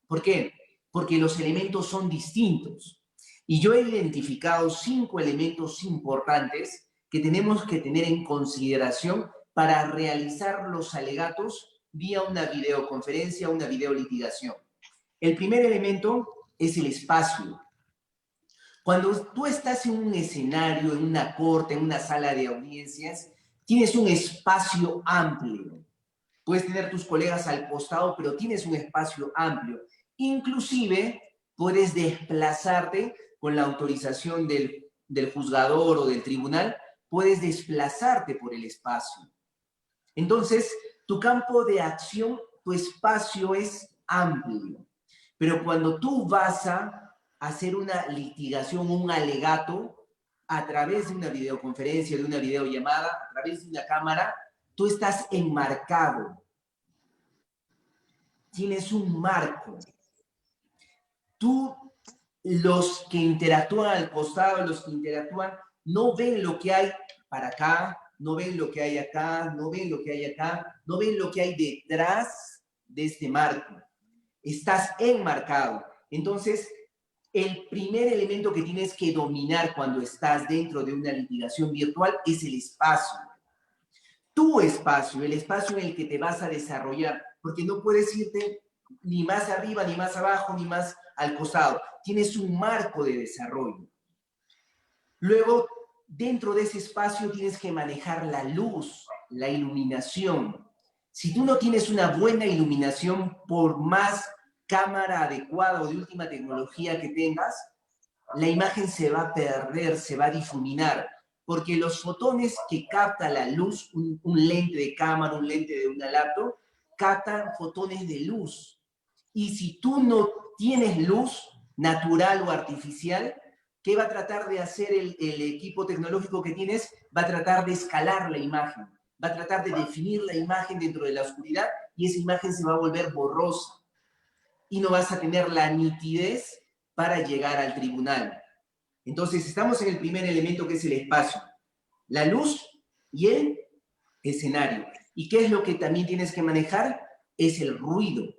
¿Por qué? Porque los elementos son distintos. Y yo he identificado 5 elementos importantes que tenemos que tener en consideración para realizar los alegatos vía una videoconferencia o una videolitigación. El primer elemento es el espacio. Cuando tú estás en un escenario, en una corte, en una sala de audiencias, tienes un espacio amplio. puedes tener tus colegas al costado, pero tienes un espacio amplio. Inclusive, puedes desplazarte con la autorización del juzgador o del tribunal, puedes desplazarte por el espacio. Entonces, tu campo de acción, tu espacio es amplio. Pero cuando tú vas a hacer una litigación, un alegato, a través de una videoconferencia, de una videollamada, a través de una cámara, tú estás enmarcado. Tienes un marco. Tú, los que interactúan al costado, los que interactúan, no ven lo que hay para acá, no ven lo que hay acá, no ven lo que hay acá, no ven lo que hay detrás de este marco. Estás enmarcado. Entonces, el primer elemento que tienes que dominar cuando estás dentro de una litigación virtual es el espacio. Tu espacio, el espacio en el que te vas a desarrollar, porque no puedes irte ni más arriba, ni más abajo, ni más al costado. Tienes un marco de desarrollo. Luego, dentro de ese espacio tienes que manejar la luz, la iluminación. Si tú no tienes una buena iluminación, por más cámara adecuada o de última tecnología que tengas, la imagen se va a perder, se va a difuminar, porque los fotones que capta la luz, un lente de cámara, un lente de una laptop, captan fotones de luz. Y si tú no tienes luz natural o artificial, ¿qué va a tratar de hacer el equipo tecnológico que tienes? Va a tratar de escalar la imagen, va a tratar de definir la imagen dentro de la oscuridad y esa imagen se va a volver borrosa y no vas a tener la nitidez para llegar al tribunal. Entonces, estamos en el primer elemento que es el espacio, la luz y el escenario. ¿Y qué es lo que también tienes que manejar? Es el ruido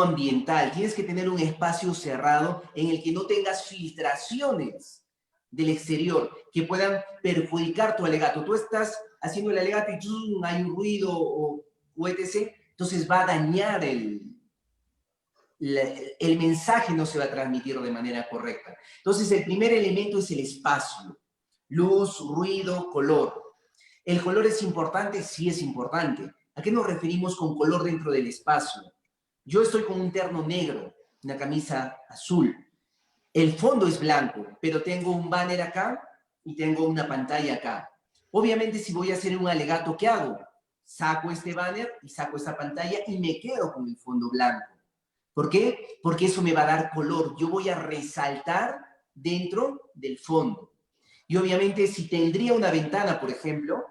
ambiental. Tienes que tener un espacio cerrado en el que no tengas filtraciones del exterior que puedan perjudicar tu alegato. Tú estás haciendo el alegato y hay un ruido o etc., entonces va a dañar el mensaje, no se va a transmitir de manera correcta. Entonces, el primer elemento es el espacio. Luz, ruido, color. ¿El color es importante? Sí es importante. ¿A qué nos referimos con color dentro del espacio? Yo estoy con un terno negro, una camisa azul. El fondo es blanco, pero tengo un banner acá y tengo una pantalla acá. Obviamente, si voy a hacer un alegato, ¿qué hago? Saco este banner y saco esta pantalla y me quedo con el fondo blanco. ¿Por qué? Porque eso me va a dar color. Yo voy a resaltar dentro del fondo. Y obviamente, si tendría una ventana, por ejemplo,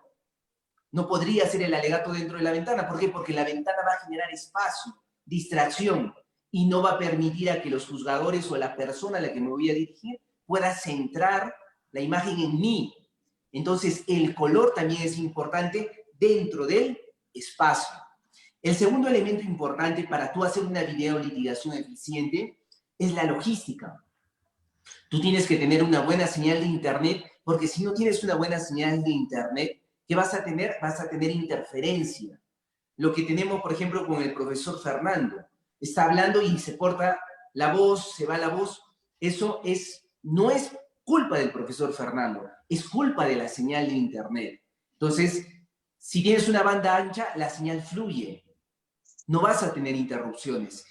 no podría hacer el alegato dentro de la ventana. ¿Por qué? Porque la ventana va a generar espacio, distracción, y no va a permitir a que los juzgadores o la persona a la que me voy a dirigir pueda centrar la imagen en mí. Entonces, el color también es importante dentro del espacio. El segundo elemento importante para tú hacer una videolitigación eficiente es la logística. Tú tienes que tener una buena señal de internet, porque si no tienes una buena señal de internet, ¿qué vas a tener? Vas a tener interferencia. Lo que tenemos, por ejemplo, con el profesor Fernando. Está hablando y se corta la voz, se va la voz. Eso no es culpa del profesor Fernando, es culpa de la señal de internet. Entonces, si tienes una banda ancha, la señal fluye. No vas a tener interrupciones.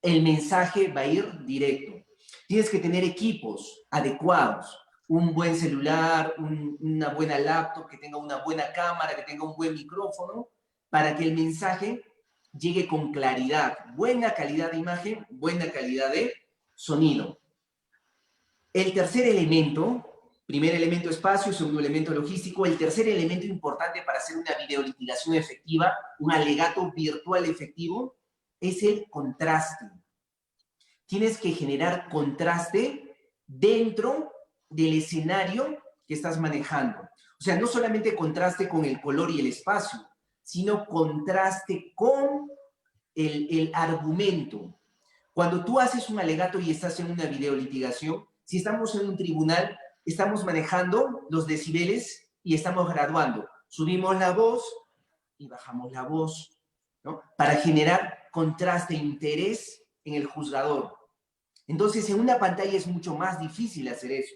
El mensaje va a ir directo. Tienes que tener equipos adecuados. Un buen celular, una buena laptop, que tenga una buena cámara, que tenga un buen micrófono, para que el mensaje llegue con claridad. Buena calidad de imagen, buena calidad de sonido. El tercer elemento, primer elemento espacio, segundo elemento logístico, el tercer elemento importante para hacer una videolitigación efectiva, un alegato virtual efectivo, es el contraste. Tienes que generar contraste dentro del escenario que estás manejando. O sea, no solamente contraste con el color y el espacio, sino contraste con el argumento. Cuando tú haces un alegato y estás en una videolitigación, si estamos en un tribunal, estamos manejando los decibeles y estamos graduando. Subimos la voz y bajamos la voz, ¿no? Para generar contraste e interés en el juzgador. Entonces, en una pantalla es mucho más difícil hacer eso,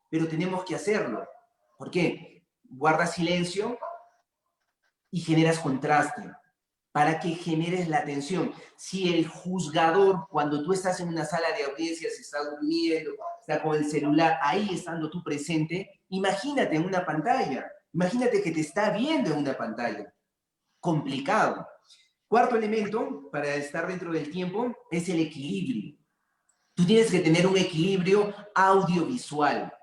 pero tenemos que hacerlo. ¿Por qué? Guarda silencio, y generas contraste para que generes la atención. Si el juzgador, cuando tú estás en una sala de audiencias, está durmiendo, está con el celular, ahí estando tú presente, imagínate en una pantalla, imagínate que te está viendo en una pantalla. Complicado. Cuarto elemento, para estar dentro del tiempo, es el equilibrio. Tú tienes que tener un equilibrio audiovisual.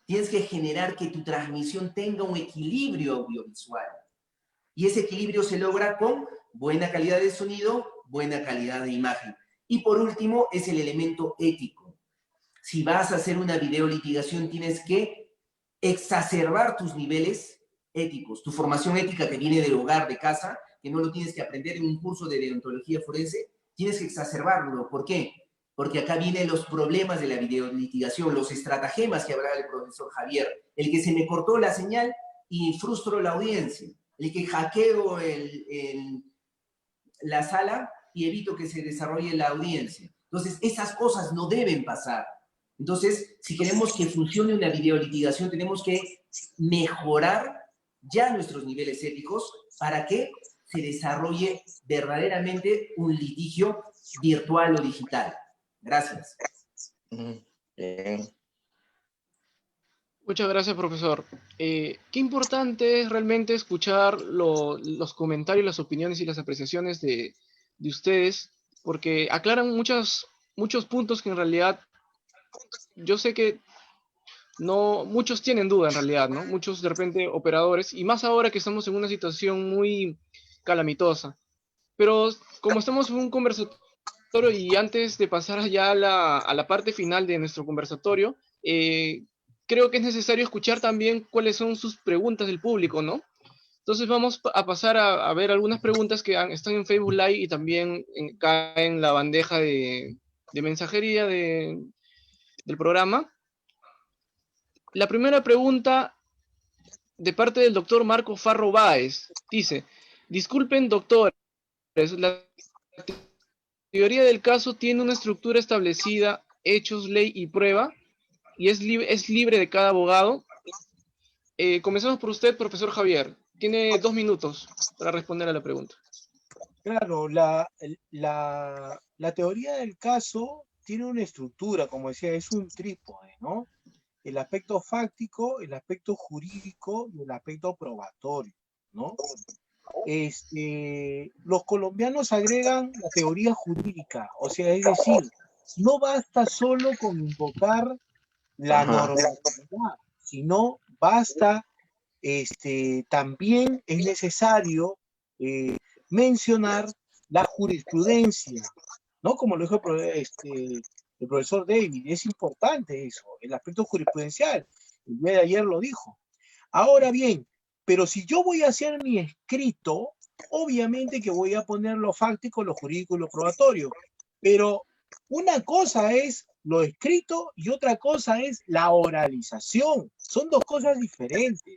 Tienes que generar que tu transmisión tenga un equilibrio audiovisual. Y ese equilibrio se logra con buena calidad de sonido, buena calidad de imagen. Y por último, es el elemento ético. Si vas a hacer una videolitigación, tienes que exacerbar tus niveles éticos, tu formación ética que viene del hogar, de casa, que no lo tienes que aprender en un curso de deontología forense, tienes que exacerbarlo. ¿Por qué? Porque acá vienen los problemas de la videolitigación, los estratagemas que hablaba el profesor Javier, el que se me cortó la señal y frustro la audiencia, el que hackeo la sala y evito que se desarrolle la audiencia. Entonces, esas cosas no deben pasar. Entonces, si queremos que funcione una videolitigación, tenemos que mejorar ya nuestros niveles éticos para que se desarrolle verdaderamente un litigio virtual o digital. Gracias. Muchas gracias, profesor. Qué importante es realmente escuchar los comentarios, las opiniones y las apreciaciones de ustedes, porque aclaran muchos puntos que en realidad yo sé que no, muchos tienen duda en realidad, ¿no? Muchos de repente operadores, y más ahora que estamos en una situación muy calamitosa. Pero como estamos en un conversatorio y antes de pasar ya a la parte final de nuestro conversatorio, creo que es necesario escuchar también cuáles son sus preguntas del público, ¿no? Entonces vamos a pasar a ver algunas preguntas que están en Facebook Live y también caen en la bandeja de mensajería del programa. La primera pregunta de parte del doctor Marco Farro Báez dice: disculpen doctores, la teoría del caso tiene una estructura establecida, hechos, ley y prueba, y es libre de cada abogado. Comenzamos por usted, profesor Javier. Tiene 2 minutos para responder a la pregunta. Claro, la teoría del caso tiene una estructura, como decía, es un trípode, ¿no? El aspecto fáctico, el aspecto jurídico y el aspecto probatorio, ¿no? Los colombianos agregan la teoría jurídica, o sea, es decir, no basta solo con invocar la normatividad, sino basta, también es necesario mencionar la jurisprudencia, ¿no? Como lo dijo el profesor David, es importante eso, el aspecto jurisprudencial, el día de ayer lo dijo. Ahora bien, pero si yo voy a hacer mi escrito, obviamente que voy a poner lo fáctico, lo jurídico y lo probatorio, pero una cosa es lo escrito y otra cosa es la oralización, son dos cosas diferentes.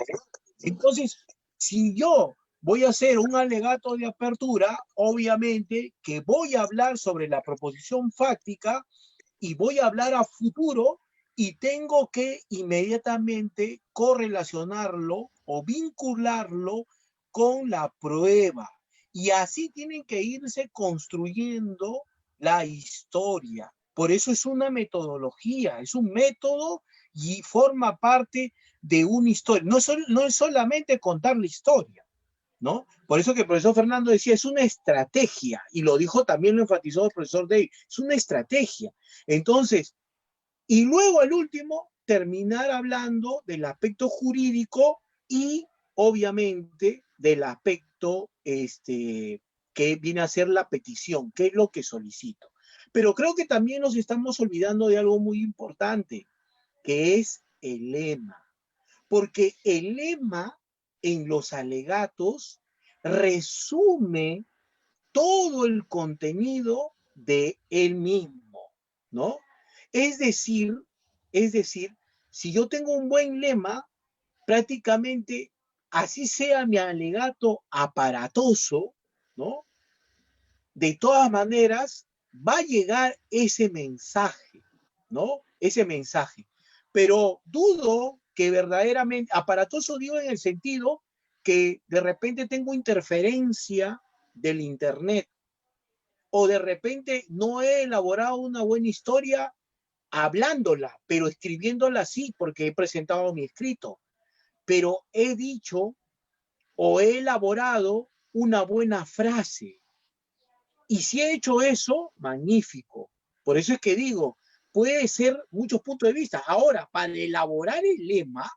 Entonces, si yo voy a hacer un alegato de apertura, obviamente que voy a hablar sobre la proposición fáctica y voy a hablar a futuro y tengo que inmediatamente correlacionarlo o vincularlo con la prueba. Y así tienen que irse construyendo la historia. Por eso es una metodología, es un método y forma parte de una historia. No es solamente contar la historia, ¿no? Por eso que el profesor Fernando decía, es una estrategia, y lo dijo también, lo enfatizó el profesor David, es una estrategia. Entonces, y luego al último, terminar hablando del aspecto jurídico y obviamente del aspecto que viene a ser la petición, que es lo que solicito. Pero creo que también nos estamos olvidando de algo muy importante, que es el lema. Porque el lema en los alegatos resume todo el contenido de él mismo, ¿no? Es decir, si yo tengo un buen lema, prácticamente, así sea mi alegato aparatoso, ¿no? De todas maneras, va a llegar ese mensaje, ¿no? Ese mensaje. Pero dudo que verdaderamente, aparatoso digo en el sentido que de repente tengo interferencia del internet, o de repente no he elaborado una buena historia hablándola, pero escribiéndola sí, porque he presentado mi escrito, pero he dicho o he elaborado una buena frase. Y si he hecho eso, magnífico. Por eso es que digo, puede ser muchos puntos de vista. Ahora, para elaborar el lema,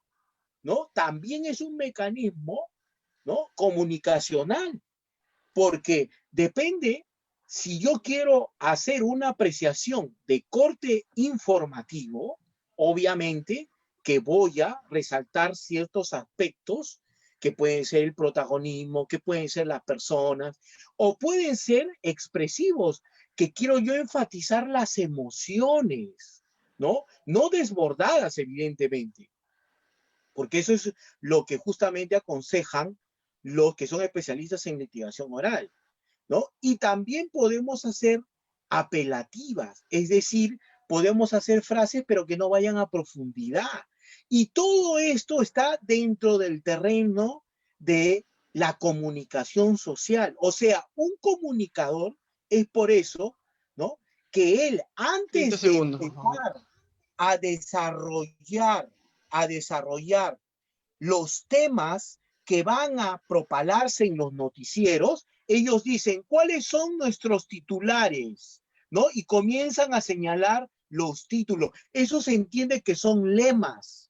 ¿no? También es un mecanismo, ¿no? Comunicacional, porque depende, si yo quiero hacer una apreciación de corte informativo, obviamente que voy a resaltar ciertos aspectos que pueden ser el protagonismo, que pueden ser las personas, o pueden ser expresivos, que quiero yo enfatizar las emociones, ¿no? No desbordadas, evidentemente, porque eso es lo que justamente aconsejan los que son especialistas en litigación oral, ¿no? Y también podemos hacer apelativas, es decir, podemos hacer frases pero que no vayan a profundidad. Y todo esto está dentro del terreno de la comunicación social. O sea, un comunicador es por eso, ¿no? Que él, 30 antes de segundos, por favor. empezar a desarrollar, a desarrollar los temas que van a propalarse en los noticieros, ellos dicen, ¿cuáles son nuestros titulares? ¿No? Y comienzan a señalar los títulos. Eso se entiende que son lemas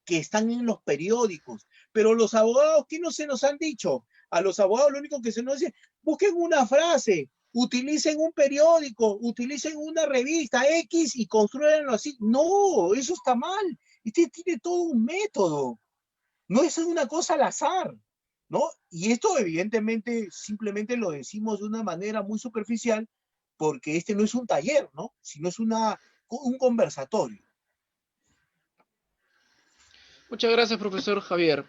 que están en los periódicos. Pero los abogados, ¿qué no se nos han dicho? A los abogados lo único que se nos dice, busquen una frase, utilicen un periódico, utilicen una revista X y construyanlo así. No, eso está mal. Este tiene todo un método. No es una cosa al azar, ¿no? Y esto evidentemente simplemente lo decimos de una manera muy superficial porque este no es un taller, ¿no? Sino es un conversatorio. Muchas gracias, profesor Javier.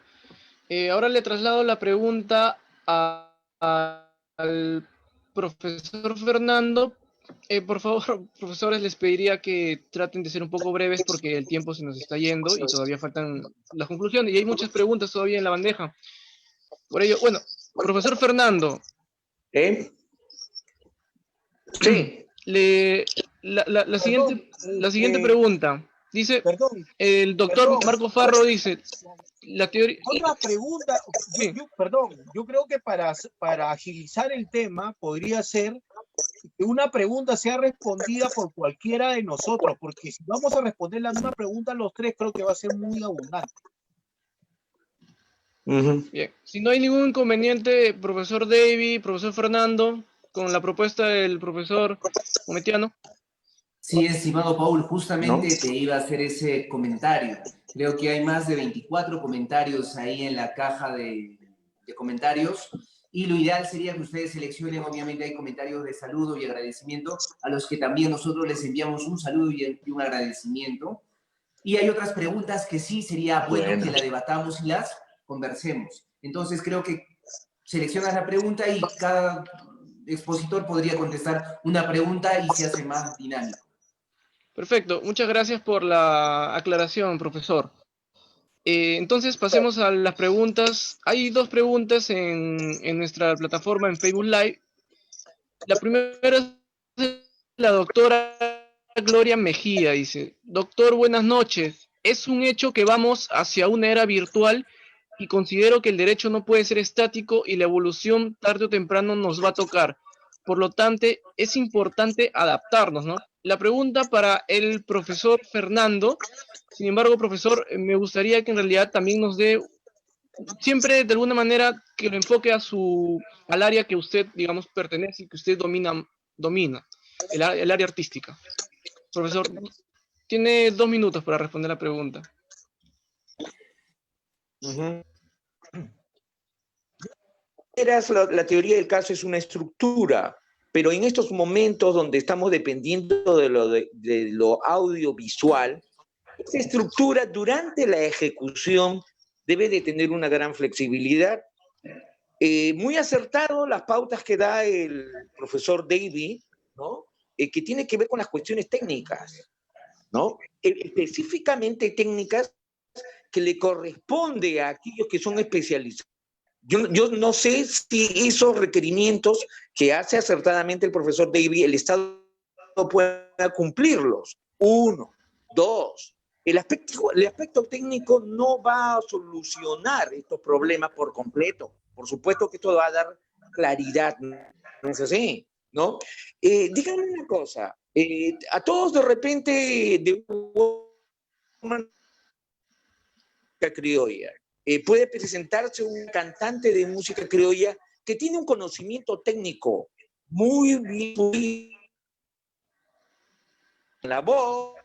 Ahora le traslado la pregunta al profesor Fernando. Por favor, profesores, les pediría que traten de ser un poco breves porque el tiempo se nos está yendo y todavía faltan las conclusiones y hay muchas preguntas todavía en la bandeja. Por ello, bueno, profesor Fernando. Sí. La siguiente pregunta. Dice, Perdón, el doctor Marco Farro dice, la teoría... otra pregunta, Sí. yo creo que para agilizar el tema podría ser que una pregunta sea respondida por cualquiera de nosotros, porque si vamos a responder la misma pregunta los tres, creo que va a ser muy abundante. Bien, si no hay ningún inconveniente, profesor David, profesor Fernando, con la propuesta del profesor Cometiano. Sí, estimado Paul, justamente ¿No? te iba a hacer ese comentario. Creo que hay más de 24 comentarios ahí en la caja de comentarios y lo ideal sería que ustedes seleccionen, obviamente hay comentarios de saludo y agradecimiento a los que también nosotros les enviamos un saludo y un agradecimiento. Y hay otras preguntas que sí sería bueno que la debatamos y las conversemos. Entonces creo que seleccionas la pregunta y cada expositor podría contestar una pregunta y se hace más dinámico. Perfecto, muchas gracias por la aclaración, profesor. Entonces pasemos a las preguntas. Hay dos preguntas en nuestra plataforma en Facebook Live. La primera es de la doctora Gloria Mejía, dice, doctor, buenas noches. Es un hecho que vamos hacia una era virtual y considero que el derecho no puede ser estático y la evolución tarde o temprano nos va a tocar. Por lo tanto, es importante adaptarnos, ¿no? La pregunta para el profesor Fernando, sin embargo, profesor, me gustaría que en realidad también nos dé, siempre de alguna manera, que lo enfoque al área que usted, digamos, pertenece y que usted domina el área artística. Profesor, tiene 2 minutos para responder la pregunta. La teoría del caso es una estructura, pero en estos momentos donde estamos dependiendo de lo audiovisual, esa estructura durante la ejecución debe de tener una gran flexibilidad. Muy acertado las pautas que da el profesor David, ¿no? Que tiene que ver con las cuestiones técnicas, ¿no? Específicamente técnicas que le corresponde a aquellos que son especializados. Yo no sé si esos requerimientos que hace acertadamente el profesor David, el Estado pueda cumplirlos. 1, 2. El aspecto técnico no va a solucionar estos problemas por completo. Por supuesto que esto va a dar claridad, ¿no es así? ¿No? Díganme una cosa, a todos de repente de una criolla, puede presentarse un cantante de música criolla que tiene un conocimiento técnico muy bien en la voz,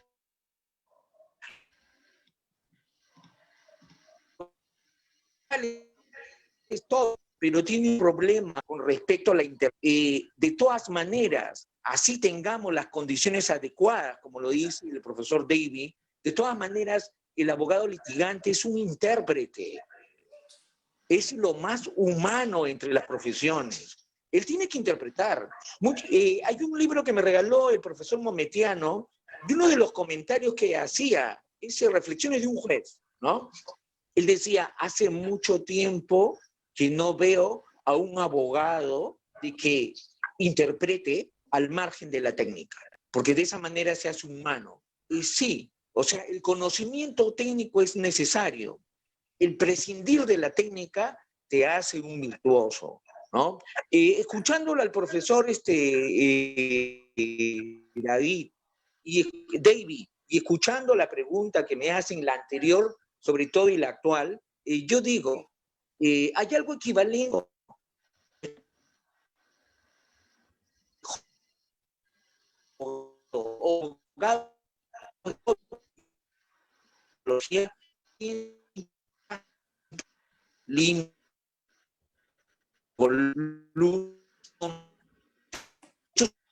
es todo, pero tiene un problema con respecto a la de todas maneras, así tengamos las condiciones adecuadas, como lo dice el profesor Davy, de todas maneras, el abogado litigante es un intérprete, es lo más humano entre las profesiones. Él tiene que interpretar. Hay un libro que me regaló el profesor Mometiano, y uno de los comentarios que hacía es Reflexiones de un juez, ¿no? Él decía, hace mucho tiempo que no veo a un abogado de que interprete al margen de la técnica, porque de esa manera se hace humano. Y sí, o sea, el conocimiento técnico es necesario. El prescindir de la técnica te hace un virtuoso, ¿no? Escuchándolo al profesor David y escuchando la pregunta que me hacen, la anterior, sobre todo, y la actual, yo digo, hay algo equivalente o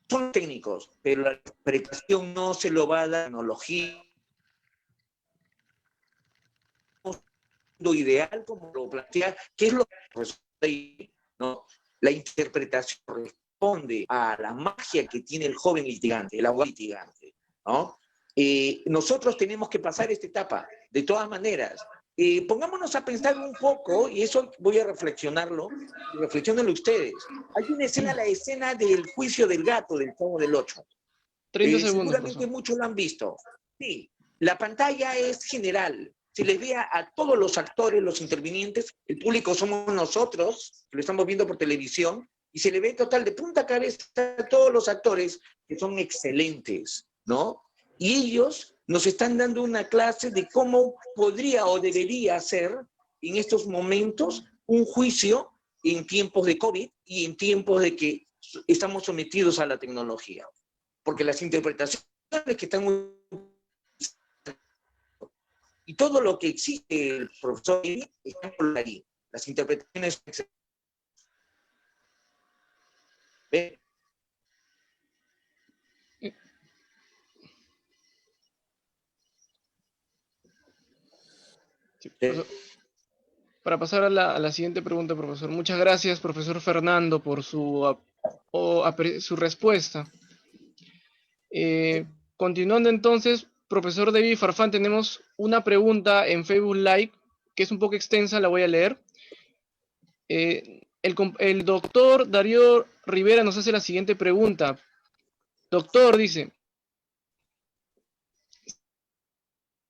son técnicos, pero la interpretación no se lo va a dar tecnología. Lo ideal, como lo plantea, ¿qué es lo que ¿no? La interpretación responde a la magia que tiene el joven litigante, el abogado litigante, ¿no? Nosotros tenemos que pasar esta etapa, de todas maneras. Pongámonos a pensar un poco, y eso voy a reflexionarlo, y reflexionenlo ustedes. Hay una escena, la escena del juicio del gato del Chavo del 8. 30 segundos, Seguramente profesor. muchos lo han visto. Sí, la pantalla es general. Se les ve a todos los actores, los intervinientes, el público somos nosotros, que lo estamos viendo por televisión, y se le ve total de punta a cabeza a todos los actores, que son excelentes, ¿no? Y ellos nos están dando una clase de cómo podría o debería ser en estos momentos un juicio en tiempos de COVID y en tiempos de que estamos sometidos a la tecnología. Porque las interpretaciones que están muy... y todo lo que existe el profesor está por ahí. Las interpretaciones... ¿Ve? Sí, para pasar a la siguiente pregunta, profesor. Muchas gracias, profesor Fernando, por su respuesta. Continuando entonces, profesor David Farfán, tenemos una pregunta en Facebook Live que es un poco extensa, la voy a leer. El doctor Darío Rivera nos hace la siguiente pregunta. Doctor, dice,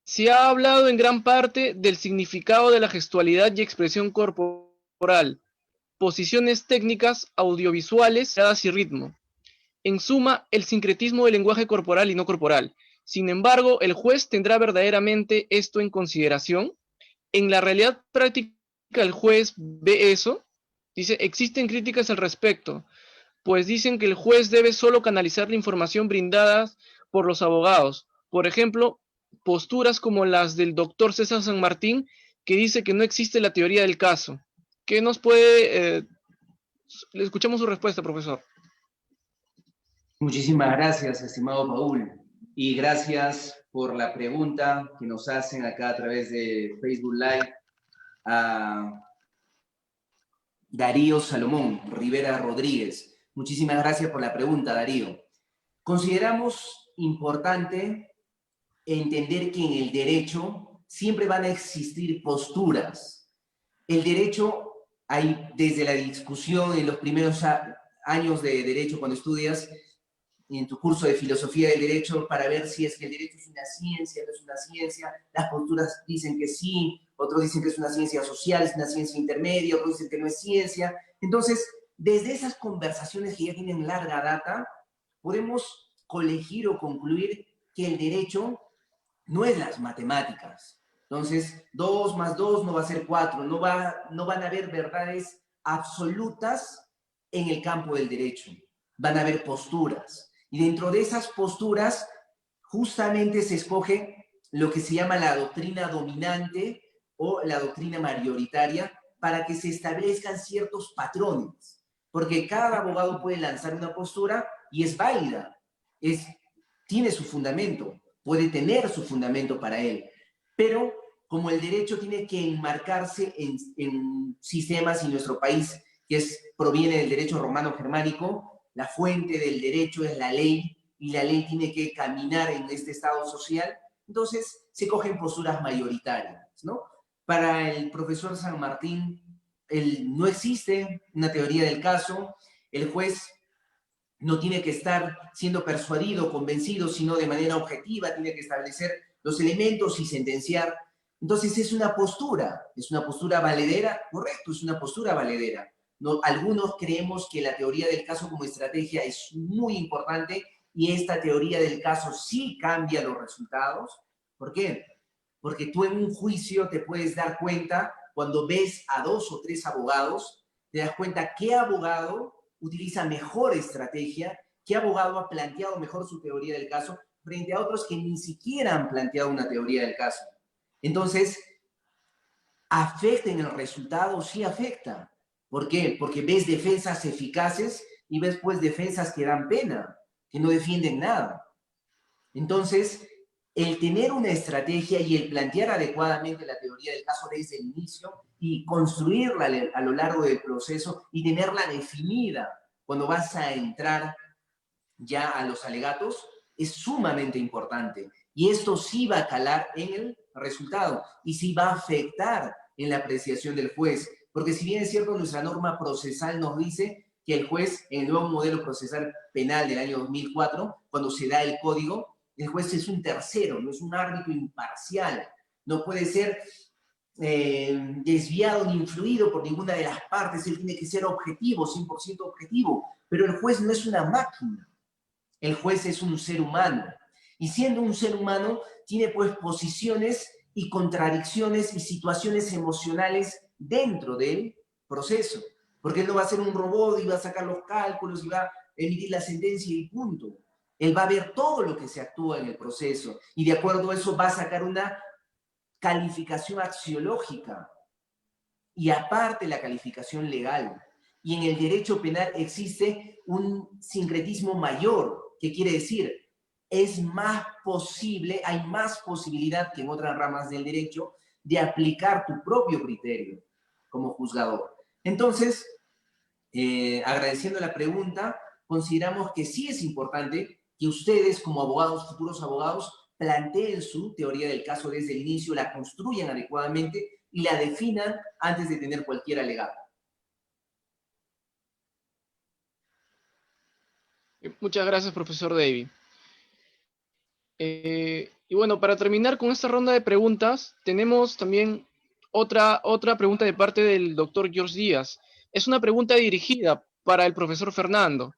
se ha hablado en gran parte del significado de la gestualidad y expresión corporal, posiciones técnicas, audiovisuales, miradas y ritmo. En suma, el sincretismo del lenguaje corporal y no corporal. Sin embargo, ¿el juez tendrá verdaderamente esto en consideración? En la realidad práctica, ¿el juez ve eso? Dice, existen críticas al respecto, pues dicen que el juez debe solo canalizar la información brindada por los abogados. Por ejemplo, posturas como las del doctor César San Martín, que dice que no existe la teoría del caso. ¿Qué nos puede... le escuchamos su respuesta, profesor. Muchísimas gracias, estimado Paul, y gracias por la pregunta que nos hacen acá a través de Facebook Live a Darío Salomón Rivera Rodríguez. Muchísimas gracias por la pregunta, Darío. Consideramos importante entender que en el derecho siempre van a existir posturas. El derecho, hay desde la discusión en los primeros años de derecho, cuando estudias en tu curso de filosofía del derecho, para ver si es que el derecho es una ciencia, no es una ciencia. Las posturas dicen que sí, otros dicen que es una ciencia social, es una ciencia intermedia, otros dicen que no es ciencia. Entonces, desde esas conversaciones que ya tienen larga data, podemos colegir o concluir que el derecho no es las matemáticas. Entonces, 2 más 2 no va a ser 4, no van a haber verdades absolutas en el campo del derecho. Van a haber posturas. Y dentro de esas posturas, justamente se escoge lo que se llama la doctrina dominante o la doctrina mayoritaria para que se establezcan ciertos patrones. Porque cada abogado puede lanzar una postura y es válida, tiene su fundamento, puede tener su fundamento para él. Pero como el derecho tiene que enmarcarse en sistemas, y nuestro país, que proviene del derecho romano-germánico, la fuente del derecho es la ley, y la ley tiene que caminar en este estado social, entonces se cogen posturas mayoritarias, ¿no? Para el profesor San Martín, no existe una teoría del caso, el juez no tiene que estar siendo persuadido, convencido, sino de manera objetiva, tiene que establecer los elementos y sentenciar. Entonces es una postura valedera, correcto, es una postura valedera. No, algunos creemos que la teoría del caso como estrategia es muy importante y esta teoría del caso sí cambia los resultados. ¿Por qué? Porque tú en un juicio te puedes dar cuenta, cuando ves a 2 o 3 abogados, te das cuenta qué abogado utiliza mejor estrategia, qué abogado ha planteado mejor su teoría del caso frente a otros que ni siquiera han planteado una teoría del caso. Entonces, ¿afecta en el resultado? Sí afecta. ¿Por qué? Porque ves defensas eficaces y ves pues defensas que dan pena, que no defienden nada. Entonces, el tener una estrategia y el plantear adecuadamente la teoría del caso desde el inicio y construirla a lo largo del proceso y tenerla definida cuando vas a entrar ya a los alegatos es sumamente importante. Y esto sí va a calar en el resultado y sí va a afectar en la apreciación del juez. Porque si bien es cierto, nuestra norma procesal nos dice que el juez, en el nuevo modelo procesal penal del año 2004, cuando se da el código, el juez es un tercero, no es un árbitro imparcial. No puede ser desviado ni influido por ninguna de las partes. Él tiene que ser objetivo, 100% objetivo. Pero el juez no es una máquina. El juez es un ser humano. Y siendo un ser humano, tiene pues posiciones y contradicciones y situaciones emocionales dentro del proceso. Porque él no va a ser un robot y va a sacar los cálculos y va a emitir la sentencia y punto. Él va a ver todo lo que se actúa en el proceso y de acuerdo a eso va a sacar una calificación axiológica y aparte la calificación legal. Y en el derecho penal existe un sincretismo mayor, que quiere decir, es más posible, hay más posibilidad que en otras ramas del derecho de aplicar tu propio criterio como juzgador. Entonces, agradeciendo la pregunta, consideramos que sí es importante que ustedes como abogados, futuros abogados, planteen su teoría del caso desde el inicio, la construyan adecuadamente y la definan antes de tener cualquier alegato. Muchas gracias, profesor David. Y bueno, para terminar con esta ronda de preguntas, tenemos también otra pregunta de parte del doctor George Díaz. Es una pregunta dirigida para el profesor Fernando.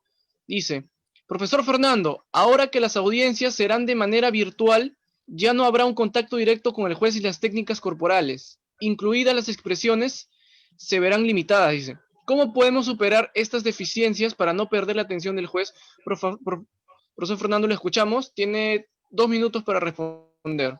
Dice, profesor Fernando, ahora que las audiencias serán de manera virtual, ya no habrá un contacto directo con el juez y las técnicas corporales, incluidas las expresiones, se verán limitadas, dice. ¿Cómo podemos superar estas deficiencias para no perder la atención del juez? Profesor Fernando, lo escuchamos. Tiene 2 minutos para responder.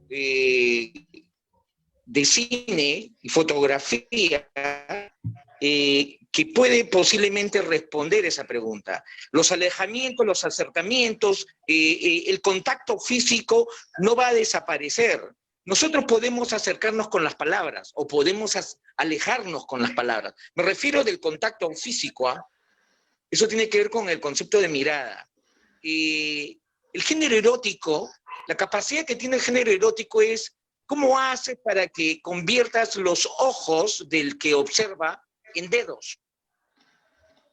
De cine y fotografía que puede posiblemente responder esa pregunta. Los alejamientos, los acercamientos, el contacto físico no va a desaparecer. Nosotros podemos acercarnos con las palabras o podemos alejarnos con las palabras. Me refiero del contacto físico, Eso tiene que ver con el concepto de mirada. El género erótico, la capacidad que tiene el género erótico es cómo hace para que conviertas los ojos del que observa en dedos.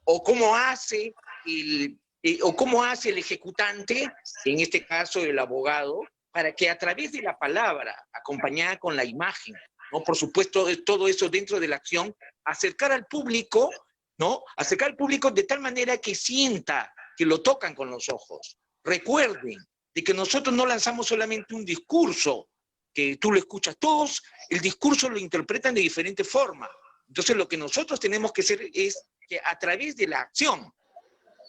O cómo hace el ejecutante, en este caso el abogado, para que a través de la palabra, acompañada con la imagen, ¿no? Por supuesto, todo eso dentro de la acción, acercar al público, ¿no? Acercar al público de tal manera que sienta que lo tocan con los ojos. Recuerden de que nosotros no lanzamos solamente un discurso, que tú lo escuchas, todos el discurso lo interpretan de diferente forma. Entonces lo que nosotros tenemos que hacer es que a través de la acción,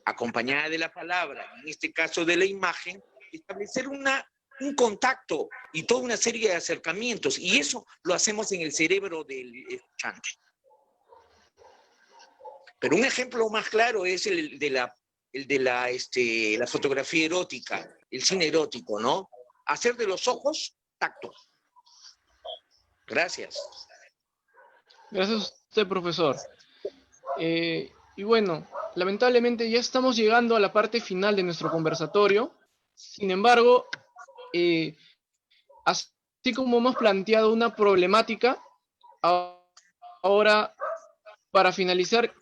acompañada de la palabra, en este caso de la imagen, establecer un contacto y toda una serie de acercamientos, y eso lo hacemos en el cerebro del escuchante. Pero un ejemplo más claro es el de la fotografía erótica, el cine erótico, ¿no? Hacer de los ojos tacto. Gracias. Gracias a usted, profesor. Y bueno, lamentablemente ya estamos llegando a la parte final de nuestro conversatorio. Sin embargo, así como hemos planteado una problemática, ahora, para finalizar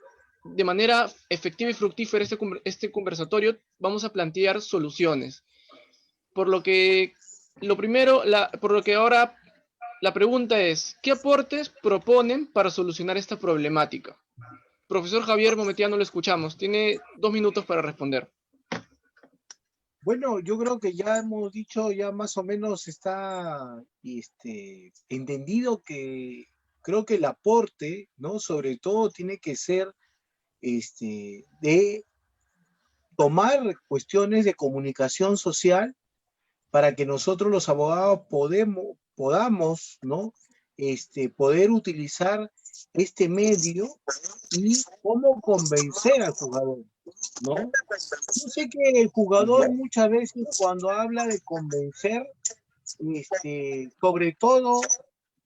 de manera efectiva y fructífera este conversatorio, vamos a plantear soluciones. Por lo que ahora la pregunta es, ¿qué aportes proponen para solucionar esta problemática? Profesor Javier Mometiano, lo escuchamos. Tiene 2 minutos para responder. Bueno, yo creo que ya hemos dicho, ya más o menos está entendido que creo que el aporte, ¿no? Sobre todo tiene que ser de tomar cuestiones de comunicación social para que nosotros los abogados podamos, ¿no? Poder utilizar este medio y cómo convencer al jugador, ¿no? Yo sé que el jugador muchas veces cuando habla de convencer, sobre todo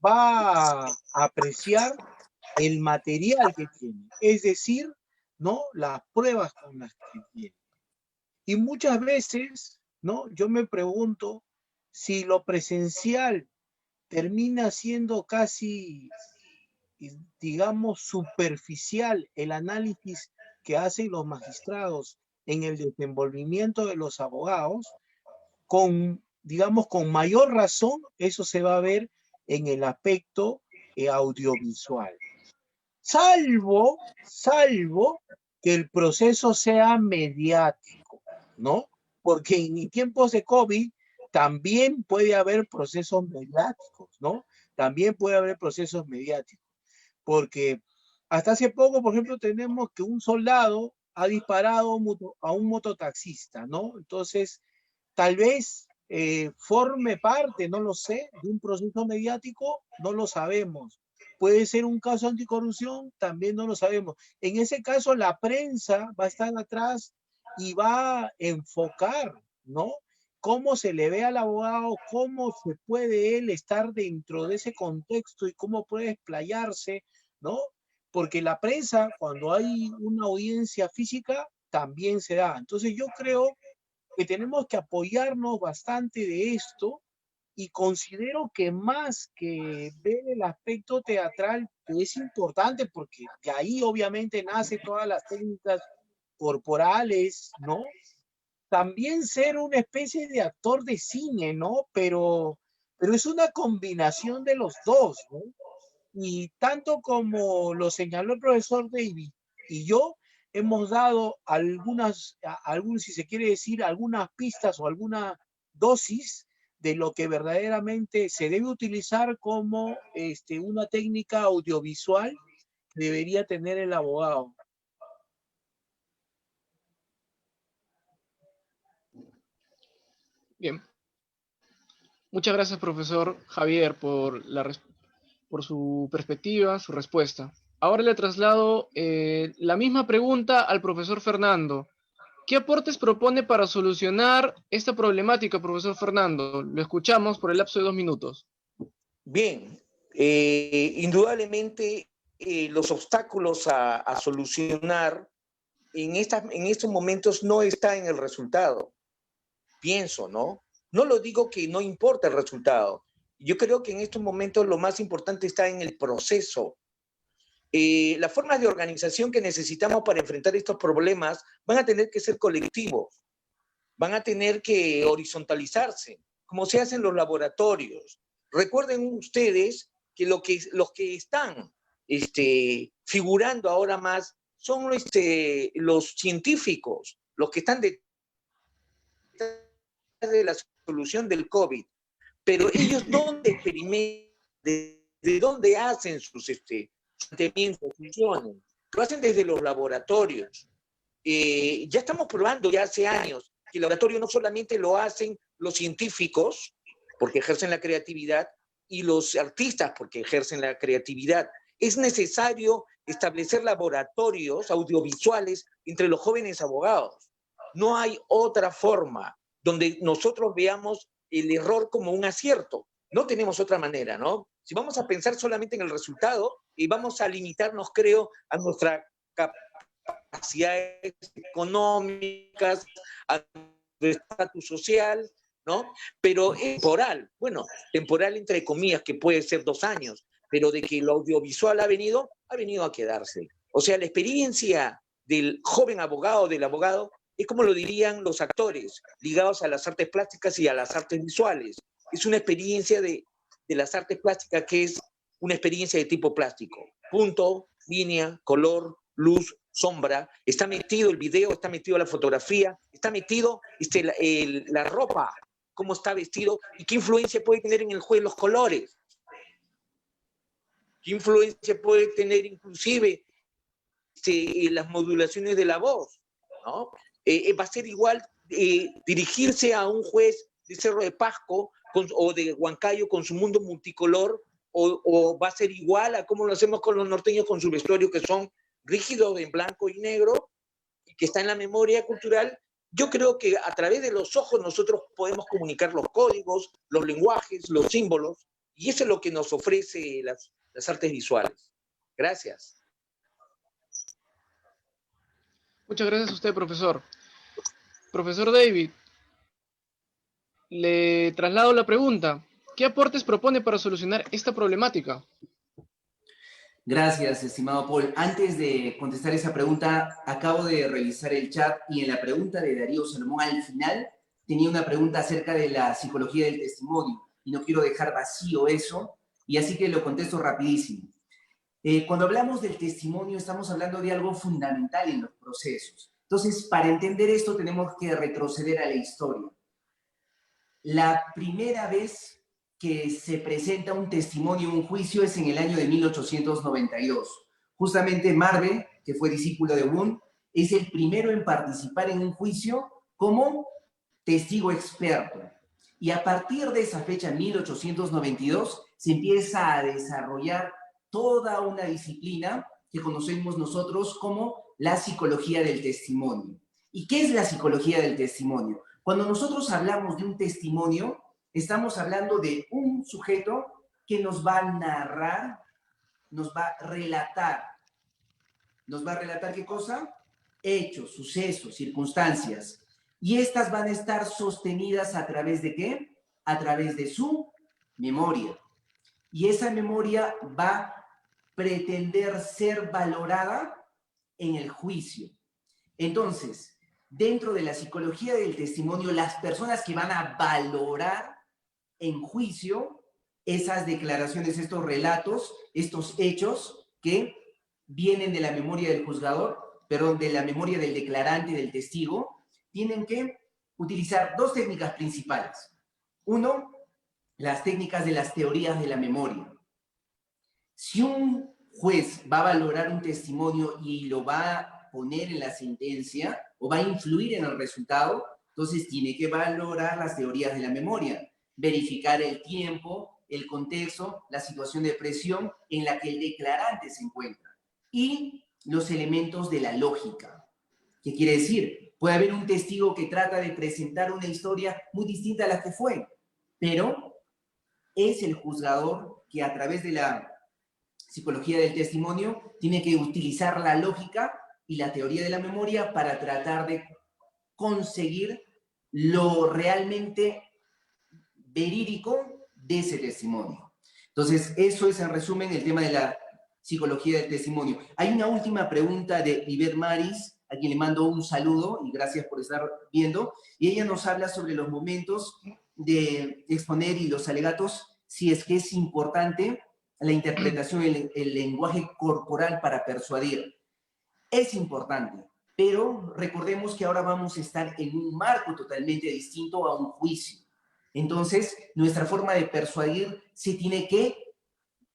va a apreciar el material que tiene, es decir, ¿no? Las pruebas con las que tiene. Y muchas veces, ¿no? Yo me pregunto si lo presencial termina siendo casi, digamos, superficial el análisis que hacen los magistrados en el desenvolvimiento de los abogados, digamos, con mayor razón, eso se va a ver en el aspecto audiovisual. Salvo que el proceso sea mediático, ¿no? Porque en tiempos de COVID también puede haber procesos mediáticos, ¿no? También puede haber procesos mediáticos. Porque hasta hace poco, por ejemplo, tenemos que un soldado ha disparado a un mototaxista, ¿no? Entonces, tal vez forme parte, no lo sé, de un proceso mediático, no lo sabemos. Puede ser un caso anticorrupción, también no lo sabemos. En ese caso, la prensa va a estar atrás y va a enfocar, ¿no? Cómo se le ve al abogado, cómo se puede él estar dentro de ese contexto y cómo puede explayarse, ¿no? Porque la prensa, cuando hay una audiencia física, también se da. Entonces yo creo que tenemos que apoyarnos bastante de esto y considero que más que ver el aspecto teatral, que es importante porque de ahí obviamente nacen todas las técnicas corporales, ¿no? También ser una especie de actor de cine, ¿no? Pero es una combinación de los dos, ¿no? Y tanto como lo señaló el profesor David y yo, hemos dado algunas, si se quiere decir, algunas pistas o alguna dosis de lo que verdaderamente se debe utilizar como una técnica audiovisual que debería tener el abogado. Bien. Muchas gracias, profesor Javier, por su perspectiva, su respuesta. Ahora le traslado la misma pregunta al profesor Fernando. ¿Qué aportes propone para solucionar esta problemática, profesor Fernando? Lo escuchamos por el lapso de 2 minutos. Bien, indudablemente los obstáculos a solucionar en estos momentos no está en el resultado. Pienso, ¿no? No lo digo que no importa el resultado. Yo creo que en estos momentos lo más importante está en el proceso. Las formas de organización que necesitamos para enfrentar estos problemas van a tener que ser colectivos, van a tener que horizontalizarse, como se hace en los laboratorios. Recuerden ustedes que los que están figurando ahora más son los científicos, los que están detrás de la solución del COVID. Pero ellos, ¿dónde experimentan? ¿De dónde hacen sus funciones? Lo hacen desde los laboratorios. Ya estamos probando ya hace años que el laboratorio no solamente lo hacen los científicos, porque ejercen la creatividad, y los artistas, porque ejercen la creatividad. Es necesario establecer laboratorios audiovisuales entre los jóvenes abogados. No hay otra forma donde nosotros veamos el error como un acierto. No tenemos otra manera, ¿no? Si vamos a pensar solamente en el resultado, y vamos a limitarnos, creo, a nuestra capacidades económicas, a nuestro estatus social, ¿no? Pero temporal, bueno, temporal entre comillas, que puede ser 2 años, pero de que lo audiovisual ha venido a quedarse. O sea, la experiencia del joven abogado, del abogado, es como lo dirían los actores, ligados a las artes plásticas y a las artes visuales. Es una experiencia de las artes plásticas que es una experiencia de tipo plástico. Punto, línea, color, luz, sombra, está metido el video, está metido la fotografía, está metido la ropa, cómo está vestido y qué influencia puede tener en el juego los colores. ¿Qué influencia puede tener inclusive las modulaciones de la voz? ¿No? Va a ser igual dirigirse a un juez de Cerro de Pasco o de Huancayo con su mundo multicolor, o va a ser igual a cómo lo hacemos con los norteños con su vestuario, que son rígidos en blanco y negro, y que está en la memoria cultural. Yo creo que a través de los ojos nosotros podemos comunicar los códigos, los lenguajes, los símbolos, y eso es lo que nos ofrece las artes visuales. Gracias. Muchas gracias a usted, profesor. Profesor David, le traslado la pregunta. ¿Qué aportes propone para solucionar esta problemática? Gracias, estimado Paul. Antes de contestar esa pregunta, acabo de revisar el chat y en la pregunta de Darío Salomón al final tenía una pregunta acerca de la psicología del testimonio y no quiero dejar vacío eso, y así que lo contesto rapidísimo. Cuando hablamos del testimonio estamos hablando de algo fundamental en los procesos. Entonces, para entender esto tenemos que retroceder a la historia. La primera vez que se presenta un testimonio en un juicio es en el año de 1892. Justamente Marve, que fue discípulo de Wundt, es el primero en participar en un juicio como testigo experto. Y a partir de esa fecha, 1892, se empieza a desarrollar toda una disciplina que conocemos nosotros como la psicología del testimonio. ¿Y qué es la psicología del testimonio? Cuando nosotros hablamos de un testimonio, estamos hablando de un sujeto que nos va a narrar, nos va a relatar. ¿Nos va a relatar qué cosa? Hechos, sucesos, circunstancias. Y estas van a estar sostenidas a través de ¿qué? A través de su memoria. Y esa memoria va a pretender ser valorada en el juicio. Entonces, dentro de la psicología del testimonio, las personas que van a valorar en juicio esas declaraciones, estos relatos, estos hechos que vienen de la memoria del juzgador, perdón, de la memoria del declarante y del testigo, tienen que utilizar 2 técnicas principales. Uno, las técnicas de las teorías de la memoria. Si un juez va a valorar un testimonio y lo va a poner en la sentencia o va a influir en el resultado, entonces tiene que valorar las teorías de la memoria, verificar el tiempo, el contexto, la situación de presión en la que el declarante se encuentra y los elementos de la lógica. ¿Qué quiere decir? Puede haber un testigo que trata de presentar una historia muy distinta a la que fue, pero es el juzgador que a través de la psicología del testimonio tiene que utilizar la lógica y la teoría de la memoria para tratar de conseguir lo realmente verídico de ese testimonio. Entonces, eso es en resumen el tema de la psicología del testimonio. Hay una última pregunta de Ivette Maris, a quien le mando un saludo y gracias por estar viendo, y ella nos habla sobre los momentos de exponer y los alegatos, si es que es importante la interpretación, el lenguaje corporal para persuadir. Es importante, pero recordemos que ahora vamos a estar en un marco totalmente distinto a un juicio. Entonces, nuestra forma de persuadir se tiene que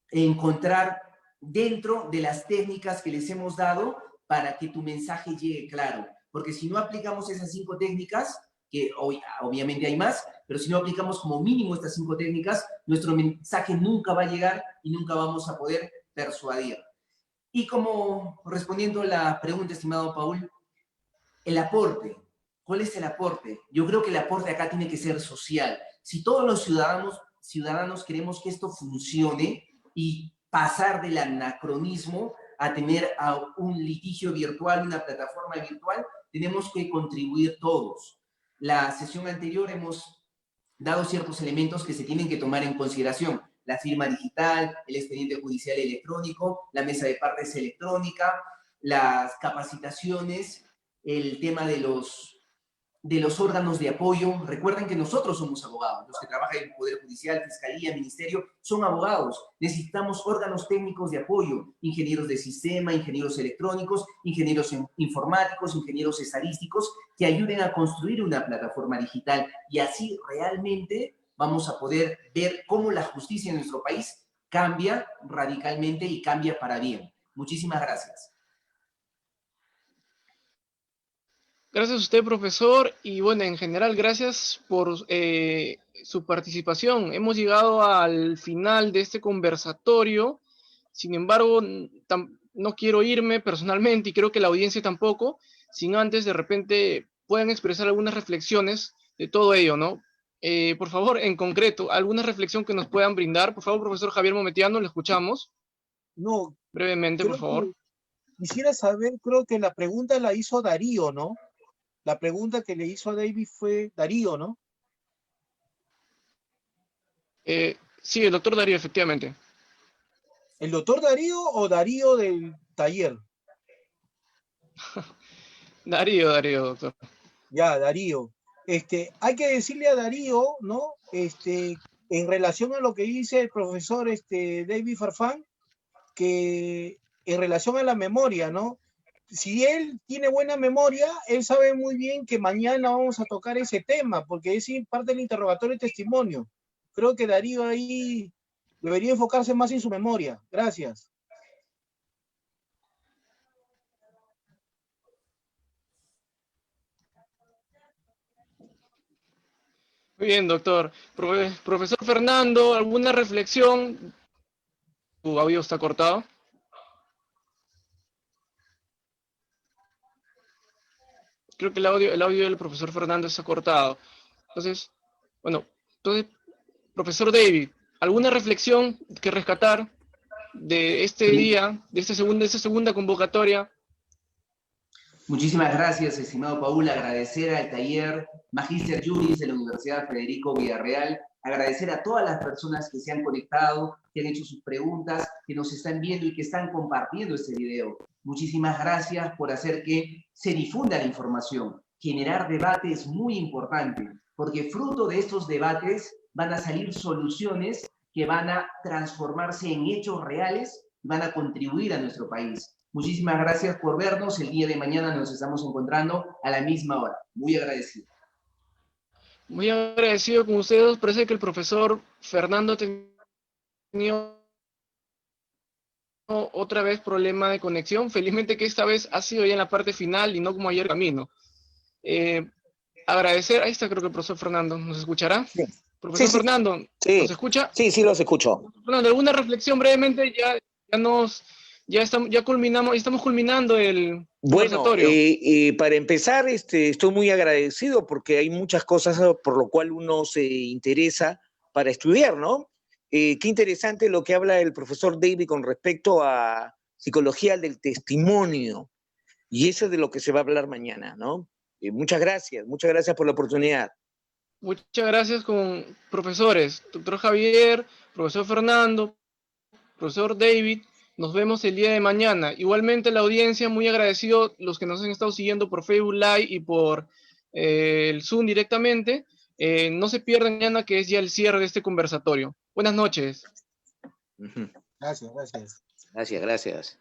encontrar dentro de las técnicas que les hemos dado para que tu mensaje llegue claro. Porque si no aplicamos esas 5 técnicas, que obviamente hay más, pero si no aplicamos como mínimo estas 5 técnicas, nuestro mensaje nunca va a llegar y nunca vamos a poder persuadir. Y como respondiendo a la pregunta, estimado Paul, el aporte. ¿Cuál es el aporte? Yo creo que el aporte acá tiene que ser social. Si todos los ciudadanos queremos que esto funcione y pasar del anacronismo a tener a un litigio virtual, una plataforma virtual, tenemos que contribuir todos. La sesión anterior hemos dado ciertos elementos que se tienen que tomar en consideración. La firma digital, el expediente judicial electrónico, la mesa de partes electrónica, las capacitaciones, el tema de los órganos de apoyo. Recuerden que nosotros somos abogados, los que trabajan en el Poder Judicial, Fiscalía, Ministerio, son abogados. Necesitamos órganos técnicos de apoyo, ingenieros de sistema, ingenieros electrónicos, ingenieros informáticos, ingenieros estadísticos, que ayuden a construir una plataforma digital y así realmente vamos a poder ver cómo la justicia en nuestro país cambia radicalmente y cambia para bien. Muchísimas gracias. Gracias a usted, profesor, y bueno, en general, gracias por su participación. Hemos llegado al final de este conversatorio. Sin embargo, no quiero irme personalmente y creo que la audiencia tampoco, sin antes de repente puedan expresar algunas reflexiones de todo ello, ¿no? Por favor, en concreto, alguna reflexión que nos puedan brindar. Por favor, profesor Javier Mometiano, le escuchamos. No, Brevemente, por creo favor. que quisiera saber, creo que la pregunta la hizo Darío, ¿no? La pregunta que le hizo a David fue Darío, ¿no? Sí, el doctor Darío, efectivamente. ¿El doctor Darío o Darío del taller? Darío, doctor. Ya, Darío. Hay que decirle a Darío, ¿no? En relación a lo que dice el profesor David Farfán, que en relación a la memoria, ¿no? Si él tiene buena memoria, él sabe muy bien que mañana vamos a tocar ese tema, porque es parte del interrogatorio y testimonio. Creo que Darío ahí debería enfocarse más en su memoria. Gracias. Muy bien, doctor. Profesor Fernando, ¿alguna reflexión? ¿Tu audio está cortado? Creo que el audio del profesor Fernando está cortado. Entonces, profesor David, ¿alguna reflexión que rescatar de este día, de esta segunda convocatoria? Muchísimas gracias, estimado Paul. Agradecer al taller Magister Juris de la Universidad Federico Villarreal. Agradecer a todas las personas que se han conectado, que han hecho sus preguntas, que nos están viendo y que están compartiendo este video. Muchísimas gracias por hacer que se difunda la información. Generar debate es muy importante, porque fruto de estos debates van a salir soluciones que van a transformarse en hechos reales y van a contribuir a nuestro país. Muchísimas gracias por vernos. El día de mañana nos estamos encontrando a la misma hora. Muy agradecido. Muy agradecido con ustedes. Parece que el profesor Fernando ha tenido otra vez problema de conexión. Felizmente que esta vez ha sido ya en la parte final y no como ayer camino. Agradecer, ahí está creo que el profesor Fernando, ¿nos escuchará? Sí. Profesor Sí. Fernando, Sí. ¿nos escucha? Sí, los escucho. Fernando, ¿alguna reflexión brevemente? Ya culminamos, estamos culminando el conversatorio. Para empezar, estoy muy agradecido porque hay muchas cosas por lo cual uno se interesa para estudiar, ¿no? Qué interesante lo que habla el profesor David con respecto a psicología del testimonio. Y eso es de lo que se va a hablar mañana, ¿no? Muchas gracias por la oportunidad. Muchas gracias con profesores, doctor Javier, profesor Fernando, profesor David. Nos vemos el día de mañana. Igualmente la audiencia, muy agradecido los que nos han estado siguiendo por Facebook Live y por el Zoom directamente. No se pierdan mañana, que es ya el cierre de este conversatorio. Buenas noches. Gracias, gracias. Gracias.